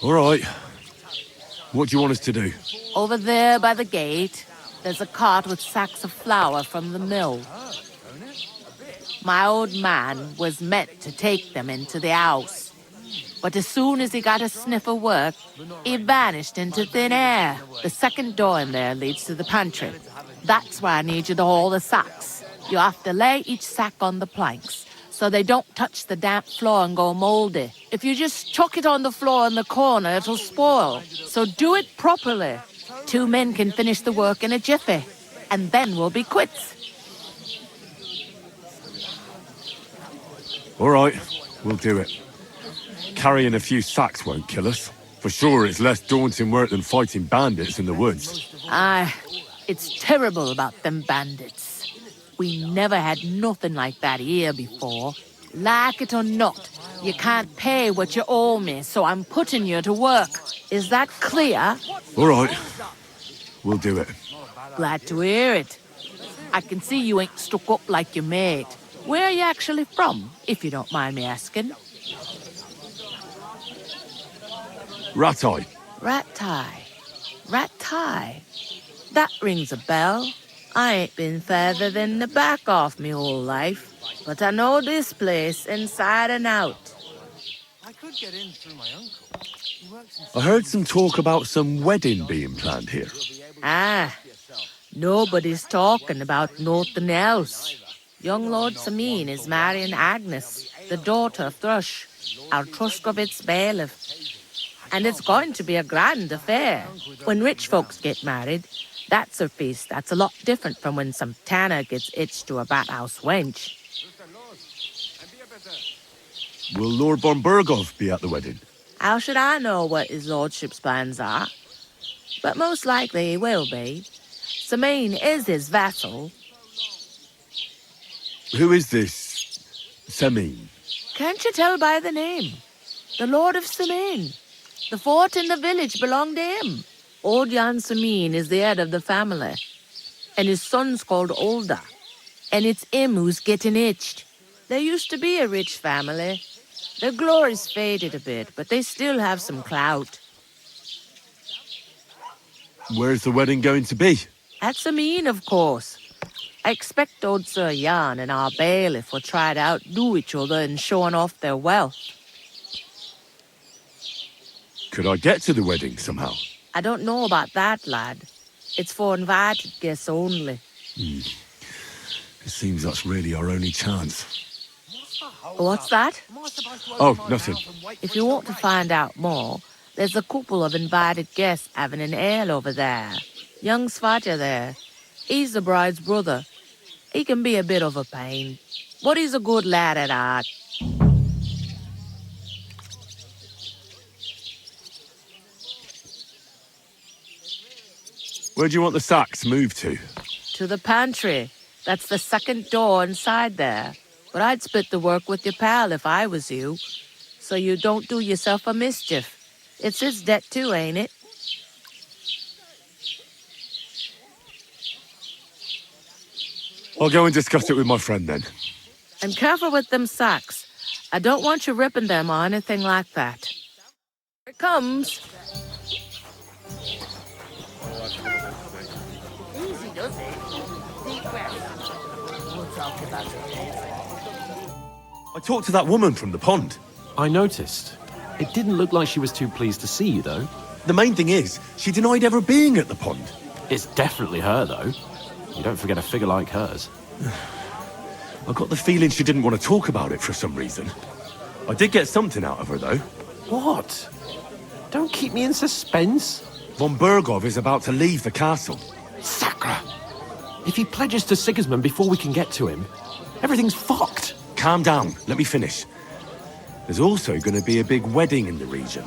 All right. What do you want us to do? Over there by the gate, there's a cart with sacks of flour from the mill. My old man was meant to take them into the house. But as soon as he got a sniff of work, he vanished into thin air. The second door in there leads to the pantry. That's why I need you to haul the sacks. You have to lay each sack on the planks, so they don't touch the damp floor and go moldy. If you just chuck it on the floor in the corner, it'll spoil. So do it properly. 2 men can finish the work in a jiffy, and then we'll be quits. All right, we'll do it. Carrying a few sacks won't kill us. For sure, it's less daunting work than fighting bandits in the woods. Aye, it's terrible about them bandits. We never had nothing like that here before. Like it or not, you can't pay what you owe me, so I'm putting you to work. Is that clear? All right, we'll do it. Glad to hear it. I can see you ain't stuck up like your mate. Where are you actually from, if you don't mind me asking? Ratai. Ratai. That rings a bell. I ain't been further than the back off me whole life, but I know this place inside and out. I could get in through my uncle. He works in... I heard some talk about some wedding being planned here. Ah, nobody's talking about nothing else. Young Lord Samin is marrying Agnes, the daughter of Thrush, our Truskovitz bailiff. And it's going to be a grand affair. When rich folks get married, that's a feast that's a lot different from when some tanner gets hitched to a bat-house wench. Will Lord von Berghoff be at the wedding? How should I know what his lordship's plans are? But most likely he will be. Samin is his vassal. Who is this Samin? Can't you tell by the name? The Lord of Samin. The fort in the village belonged to him. Old Jan Samin is the head of the family. And his son's called Olda. And it's him who's getting hitched. There used to be a rich family. Their glory's faded a bit, but they still have some clout. Where's the wedding going to be? At Samin, of course. I expect old Sir Jan and our bailiff will try to outdo each other in showing off their wealth. Could I get to the wedding somehow? I don't know about that, lad. It's for invited guests only. It seems that's really our only chance. What's that? Oh, nothing. If you want to find out more, there's a couple of invited guests having an ale over there. Young Svaja there. He's the bride's brother. He can be a bit of a pain, but he's a good lad at heart. Where do you want the sacks moved to? To the pantry. That's the second door inside there. But I'd split the work with your pal if I was you, so you don't do yourself a mischief. It's his debt too, ain't it? I'll go and discuss it with my friend then. And careful with them sacks. I don't want you ripping them or anything like that. Here it comes. Easy does it. Deep breath. We'll talk about it later. I talked to that woman from the pond. I noticed. It didn't look like she was too pleased to see you, though. The main thing is, she denied ever being at the pond. It's definitely her, though. You don't forget a figure like hers. I got the feeling she didn't want to talk about it for some reason. I did get something out of her, though. What? Don't keep me in suspense. Von Bergov is about to leave the castle. Sacre! If he pledges to Sigismund before we can get to him, everything's fucked. Calm down. Let me finish. There's also going to be a big wedding in the region.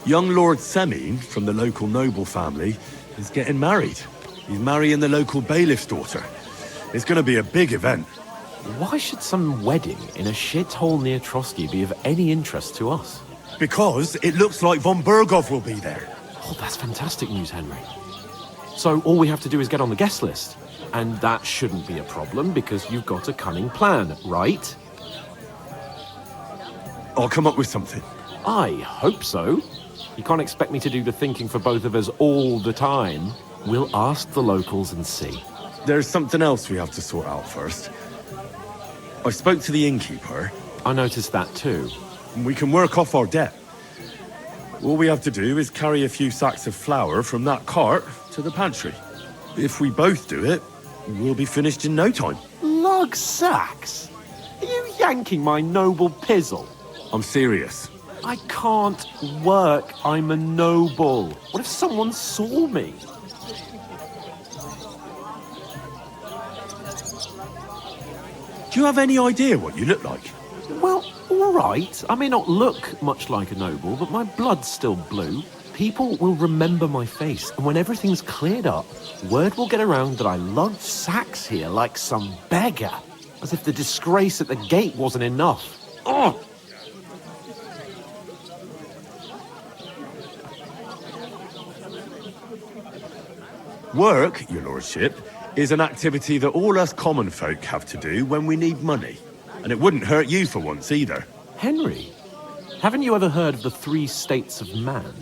Young Lord Semin, from the local noble family, is getting married. He's marrying the local bailiff's daughter. It's going to be a big event. Why should some wedding in a shithole near Trotsky be of any interest to us? Because it looks like Von Bergov will be there. Oh, that's fantastic news, Henry. So all we have to do is get on the guest list. And that shouldn't be a problem because you've got a cunning plan, right? I'll come up with something. I hope so. You can't expect me to do the thinking for both of us all the time. We'll ask the locals and see. There's something else we have to sort out first. I spoke to the innkeeper. I noticed that too. We can work off our debt. All we have to do is carry a few sacks of flour from that cart to the pantry. If we both do it, we'll be finished in no time. Lug sacks? Are you yanking my noble pizzle? I'm serious. I can't work. I'm a noble. What if someone saw me? Do you have any idea what you look like? Well, all right. I may not look much like a noble, but my blood's still blue. People will remember my face, and when everything's cleared up, word will get around that I lugged sacks here like some beggar. As if the disgrace at the gate wasn't enough. Oh! Work, your lordship, is an activity that all us common folk have to do when we need money. And it wouldn't hurt you for once either. Henry, haven't you ever heard of the 3 states of man?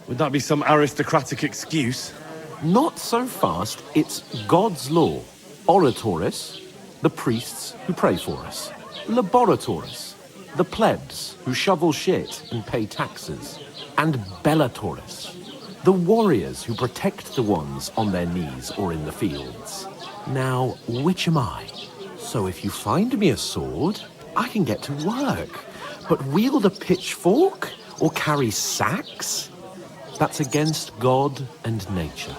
Would that be some aristocratic excuse? Not so fast. It's God's law. Oratoris, the priests who pray for us. Laboratoris, the plebs who shovel shit and pay taxes. And Bellatoris, the warriors who protect the ones on their knees or in the fields. Now, which am I? So if you find me a sword, I can get to work. But wield a pitchfork or carry sacks? That's against God and nature.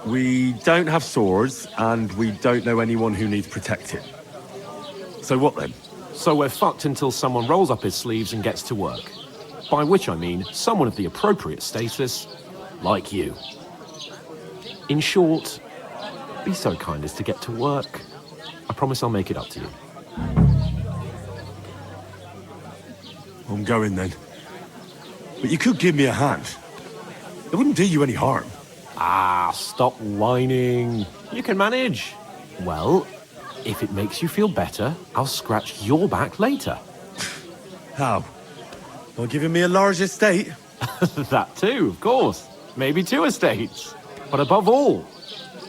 We don't have swords, and we don't know anyone who needs protecting. So what then? So we're fucked until someone rolls up his sleeves and gets to work. By which I mean someone of the appropriate status, like you. In short, be so kind as to get to work. I promise I'll make it up to you. I'm going then. But you could give me a hand. It wouldn't do you any harm. Ah, stop whining. You can manage. Well, If it makes you feel better, I'll scratch your back later. How? By giving me a large estate? That too, of course. Maybe 2 estates. But above all,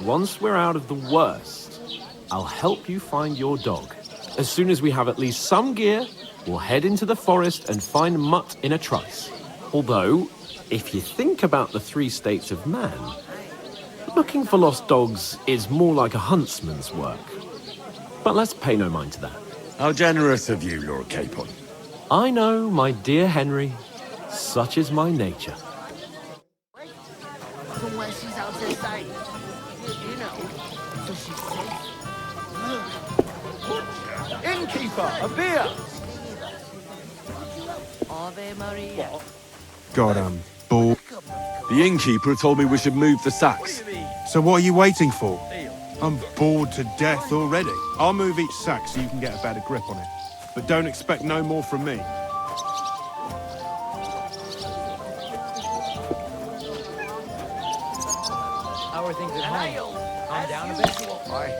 once we're out of the worst, I'll help you find your dog. As soon as we have at least some gear, we'll head into the forest and find Mutt in a trice. Although, if you think about the 3 states of man, looking for lost dogs is more like a huntsman's work. But let's pay no mind to that. How generous of you, Lord Capon. I know, my dear Henry. Such is my nature. From where she's out there sight. You know, so she's safe. Innkeeper, a beer! Ave Maria. God, I'm bored. The innkeeper told me we should move the sacks. So what are you waiting for? I'm bored to death already. I'll move each sack so you can get a better grip on it. But don't expect no more from me. How are things at home? Calm down a bit? Aye.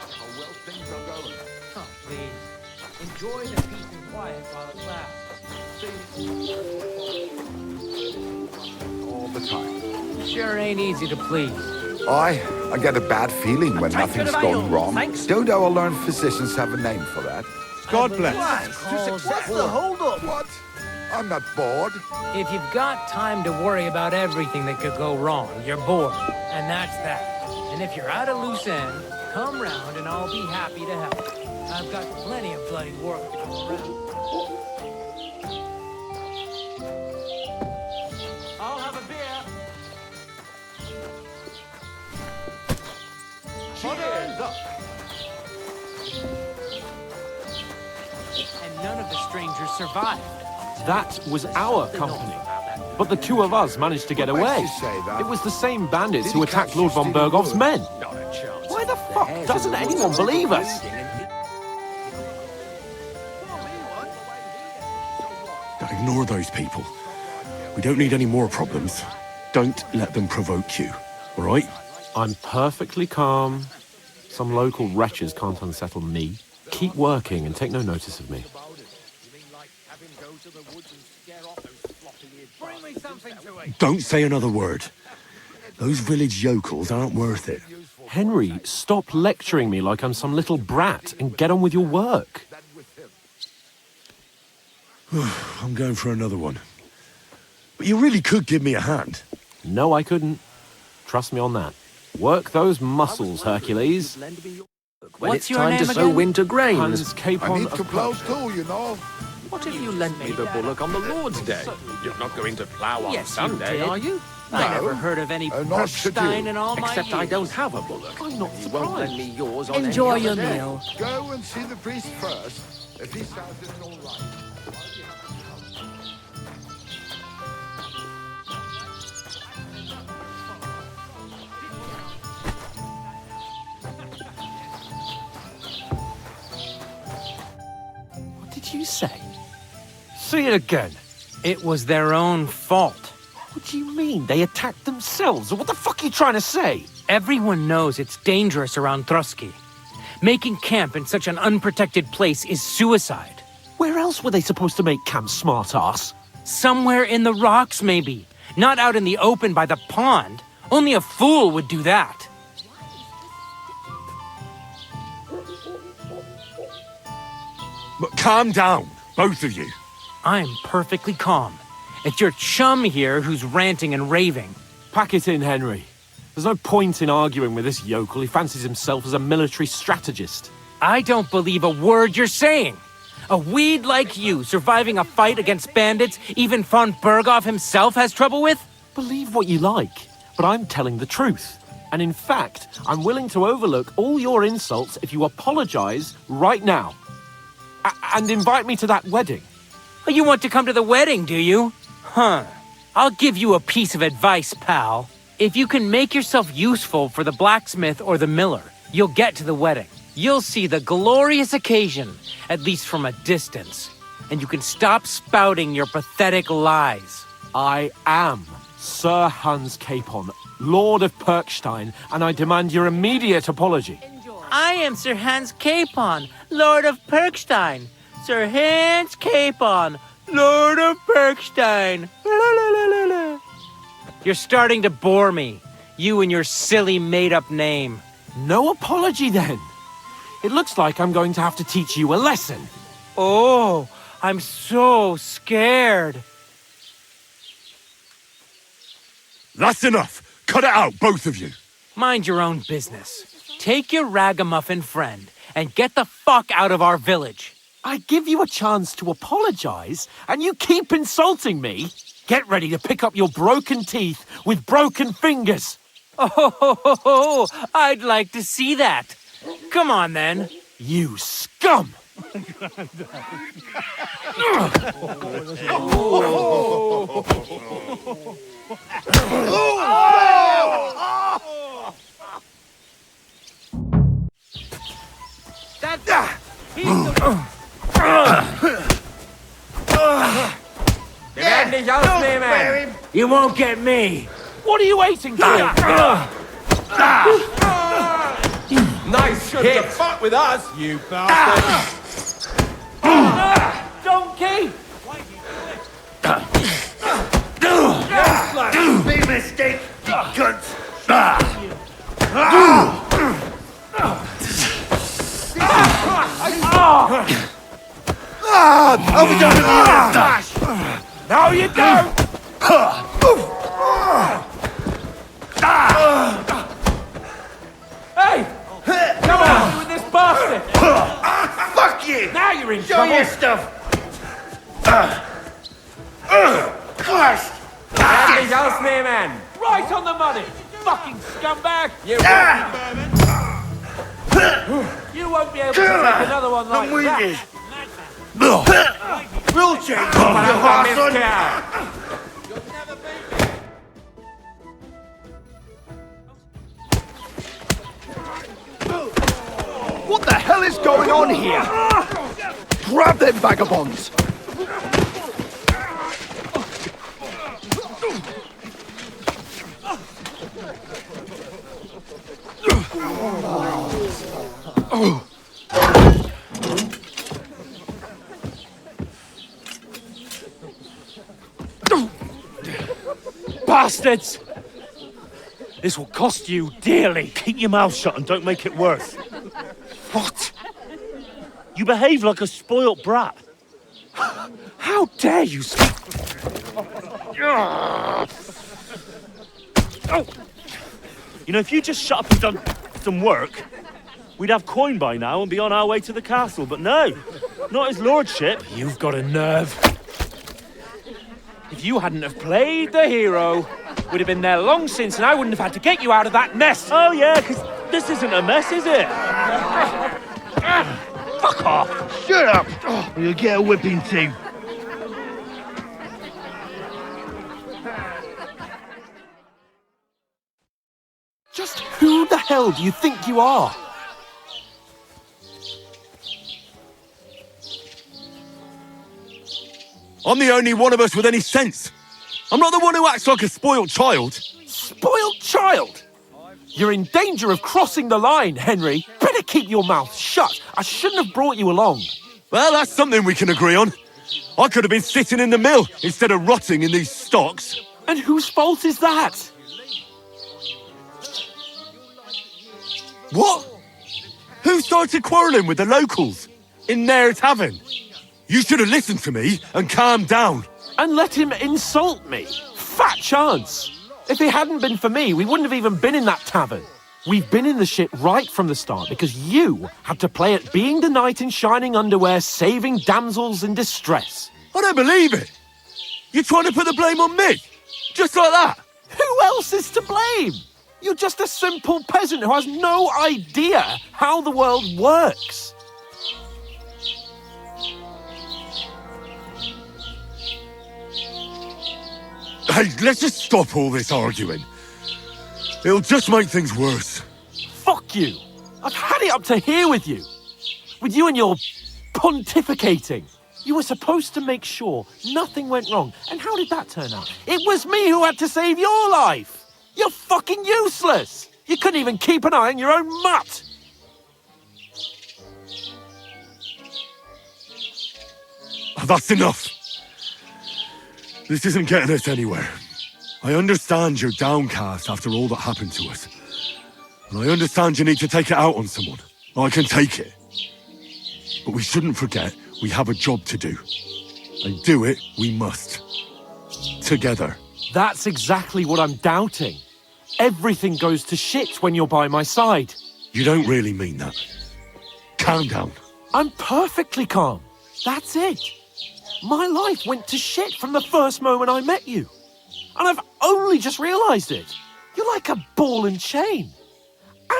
How well things are going. Oh, please. Enjoy the peace and quiet while it lasts. All the time. Sure ain't easy to please. I get a bad feeling when nothing's gone wrong. Don't our learned physicians have a name for that? God bless. What's the hold-up? What? I'm not bored. If you've got time to worry about everything that could go wrong, you're bored. And that's that. And if you're at a loose end, come round and I'll be happy to help. I've got plenty of bloody work to go around. I'll have a beer. Cheers up. And none of the strangers survived. That was our company. But the 2 of us managed to get away. It was the same bandits who attacked Lord von Bergov's men. Why the fuck doesn't anyone believe us? Ignore those people. We don't need any more problems. Don't let them provoke you, all right? I'm perfectly calm. Some local wretches can't unsettle me. Keep working and take no notice of me. Don't say another word. Those village yokels aren't worth it. Henry, stop lecturing me like I'm some little brat and get on with your work. I'm going for another one. But you really could give me a hand. No, I couldn't. Trust me on that. Work those muscles, Hercules. When it's time to sow winter grains. Hans Capon I need to plough too, you know. What if you lent me the bullock on the Lord's Day? You're not going to plough on Sunday, are you? I never heard of any Perkstein in all my Except years. I don't have a bullock. I'm not You won't lend me yours on Enjoy any your other day. meal. Go and see the priest first. If he says it's all right. What did you say? Say it again. It was their own fault. What do you mean? They attacked themselves? What the fuck are you trying to say? Everyone knows it's dangerous around Trusky. Making camp in such an unprotected place is suicide. Where else were they supposed to make camp, smart-ass? Somewhere in the rocks, maybe. Not out in the open by the pond. Only a fool would do that. But calm down, both of you. I'm perfectly calm. It's your chum here who's ranting and raving. Pack it in, Henry. There's no point in arguing with this yokel. He fancies himself as a military strategist. I don't believe a word you're saying. A weed like you surviving a fight against bandits even von Berghoff himself has trouble with? Believe what you like, but I'm telling the truth. And in fact, I'm willing to overlook all your insults if you apologize right now. And invite me to that wedding. Oh, you want to come to the wedding, do you? Huh. I'll give you a piece of advice, pal. If you can make yourself useful for the blacksmith or the miller, you'll get to the wedding. You'll see the glorious occasion, at least from a distance. And you can stop spouting your pathetic lies. I am Sir Hans Capon, Lord of Perkstein, and I demand your immediate apology. I am Sir Hans Capon, Lord of Perkstein. Sir Hans Capon, Lord of Perkstein. You're starting to bore me. You and your silly made-up name. No apology, then. It looks like I'm going to have to teach you a lesson. Oh, I'm so scared. That's enough. Cut it out, both of you. Mind your own business. Take your ragamuffin friend and get the fuck out of our village. I give you a chance to apologize, and you keep insulting me. Get ready to pick up your broken teeth with broken fingers. Oh, I'd like to see that. Come on, then. You scum! You won't get me. What are you waiting for? Nice hit! To fuck with us, you bastard! Donkey! Big mistake, you cunt! I'll be done with you! No, you don't! Hey! Come on, with this bastard! Fuck you! Now you're in Show trouble! your stuff! Christ! Right on the money! Fucking scumbag! You won't be able to take another one like I'm wounded. that! We'll change your heart, son! What the hell is going on here? Grab them vagabonds! Bastards! This will cost you dearly. Keep your mouth shut and don't make it worse. What? You behave like a spoilt brat. How dare you speak? You know, if you just shut up and done some work, we'd have coin by now and be on our way to the castle. But no, not his lordship. You've got a nerve. If you hadn't have played the hero, we'd have been there long since, and I wouldn't have had to get you out of that mess. Oh yeah, because this isn't a mess, is it? Fuck off! Shut up! Or you'll get a whipping too. Just who the hell do you think you are? I'm the only one of us with any sense. I'm not the one who acts like a spoiled child. Spoiled child? You're in danger of crossing the line, Henry. Better keep your mouth shut. I shouldn't have brought you along. Well, that's something we can agree on. I could have been sitting in the mill instead of rotting in these stocks. And whose fault is that? What? Who started quarrelling with the locals in their tavern? You should have listened to me and calmed down. And let him insult me. Fat chance. If it hadn't been for me, we wouldn't have even been in that tavern. We've been in the shit right from the start because you had to play at being the knight in shining underwear, saving damsels in distress. I don't believe it. You're trying to put the blame on me? Just like that? Who else is to blame? You're just a simple peasant who has no idea how the world works. Hey, let's just stop all this arguing. It'll just make things worse. Fuck you. I've had it up to here with you. With you and your pontificating. You were supposed to make sure nothing went wrong. And how did that turn out? It was me who had to save your life. You're fucking useless! You couldn't even keep an eye on your own mutt! That's enough. This isn't getting us anywhere. I understand you're downcast after all that happened to us. And I understand you need to take it out on someone. I can take it. But we shouldn't forget we have a job to do. And do it we must. Together. That's exactly what I'm doubting. Everything goes to shit when you're by my side. You don't really mean that. Calm down. I'm perfectly calm. That's it. My life went to shit from the first moment I met you. And I've only just realised it. You're like a ball and chain.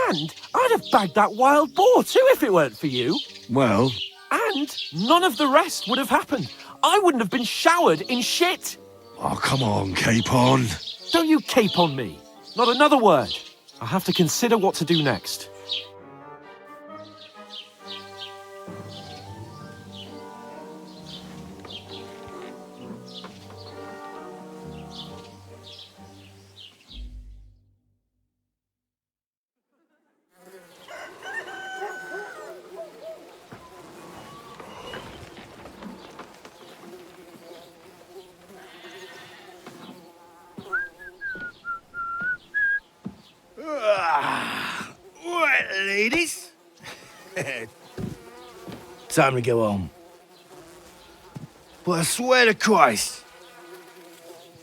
And I'd have bagged that wild boar too if it weren't for you. Well... And none of the rest would have happened. I wouldn't have been showered in shit. Oh, come on, Capon. Don't you cape on me. Not another word. I'll have to consider what to do next. Right, ladies. Time to go home. But I swear to Christ,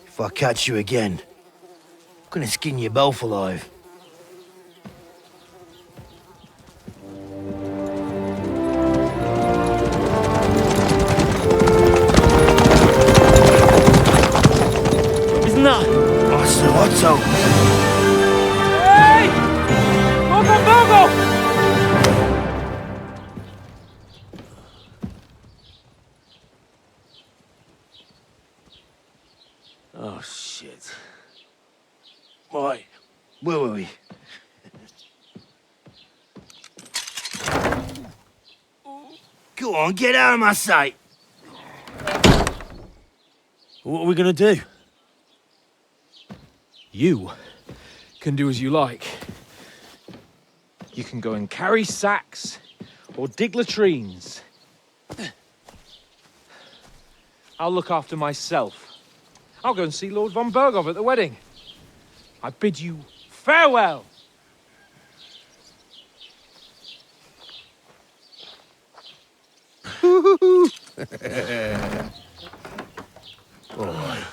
if I catch you again, I'm gonna skin you both alive. Isn't that? Otto. Hey! Go! Oh, shit. Right, where were we? Go on, get out of my sight. What are we gonna do? You can do as you like. You can go and carry sacks or dig latrines. I'll look after myself. I'll go and see Lord von Berghoff at the wedding. I bid you farewell. Alright.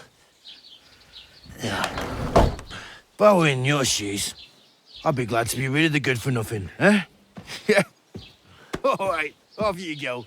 Yeah. If I were in your shoes, I'd be glad to be rid of the good for nothing, eh? Yeah. Alright, off you go.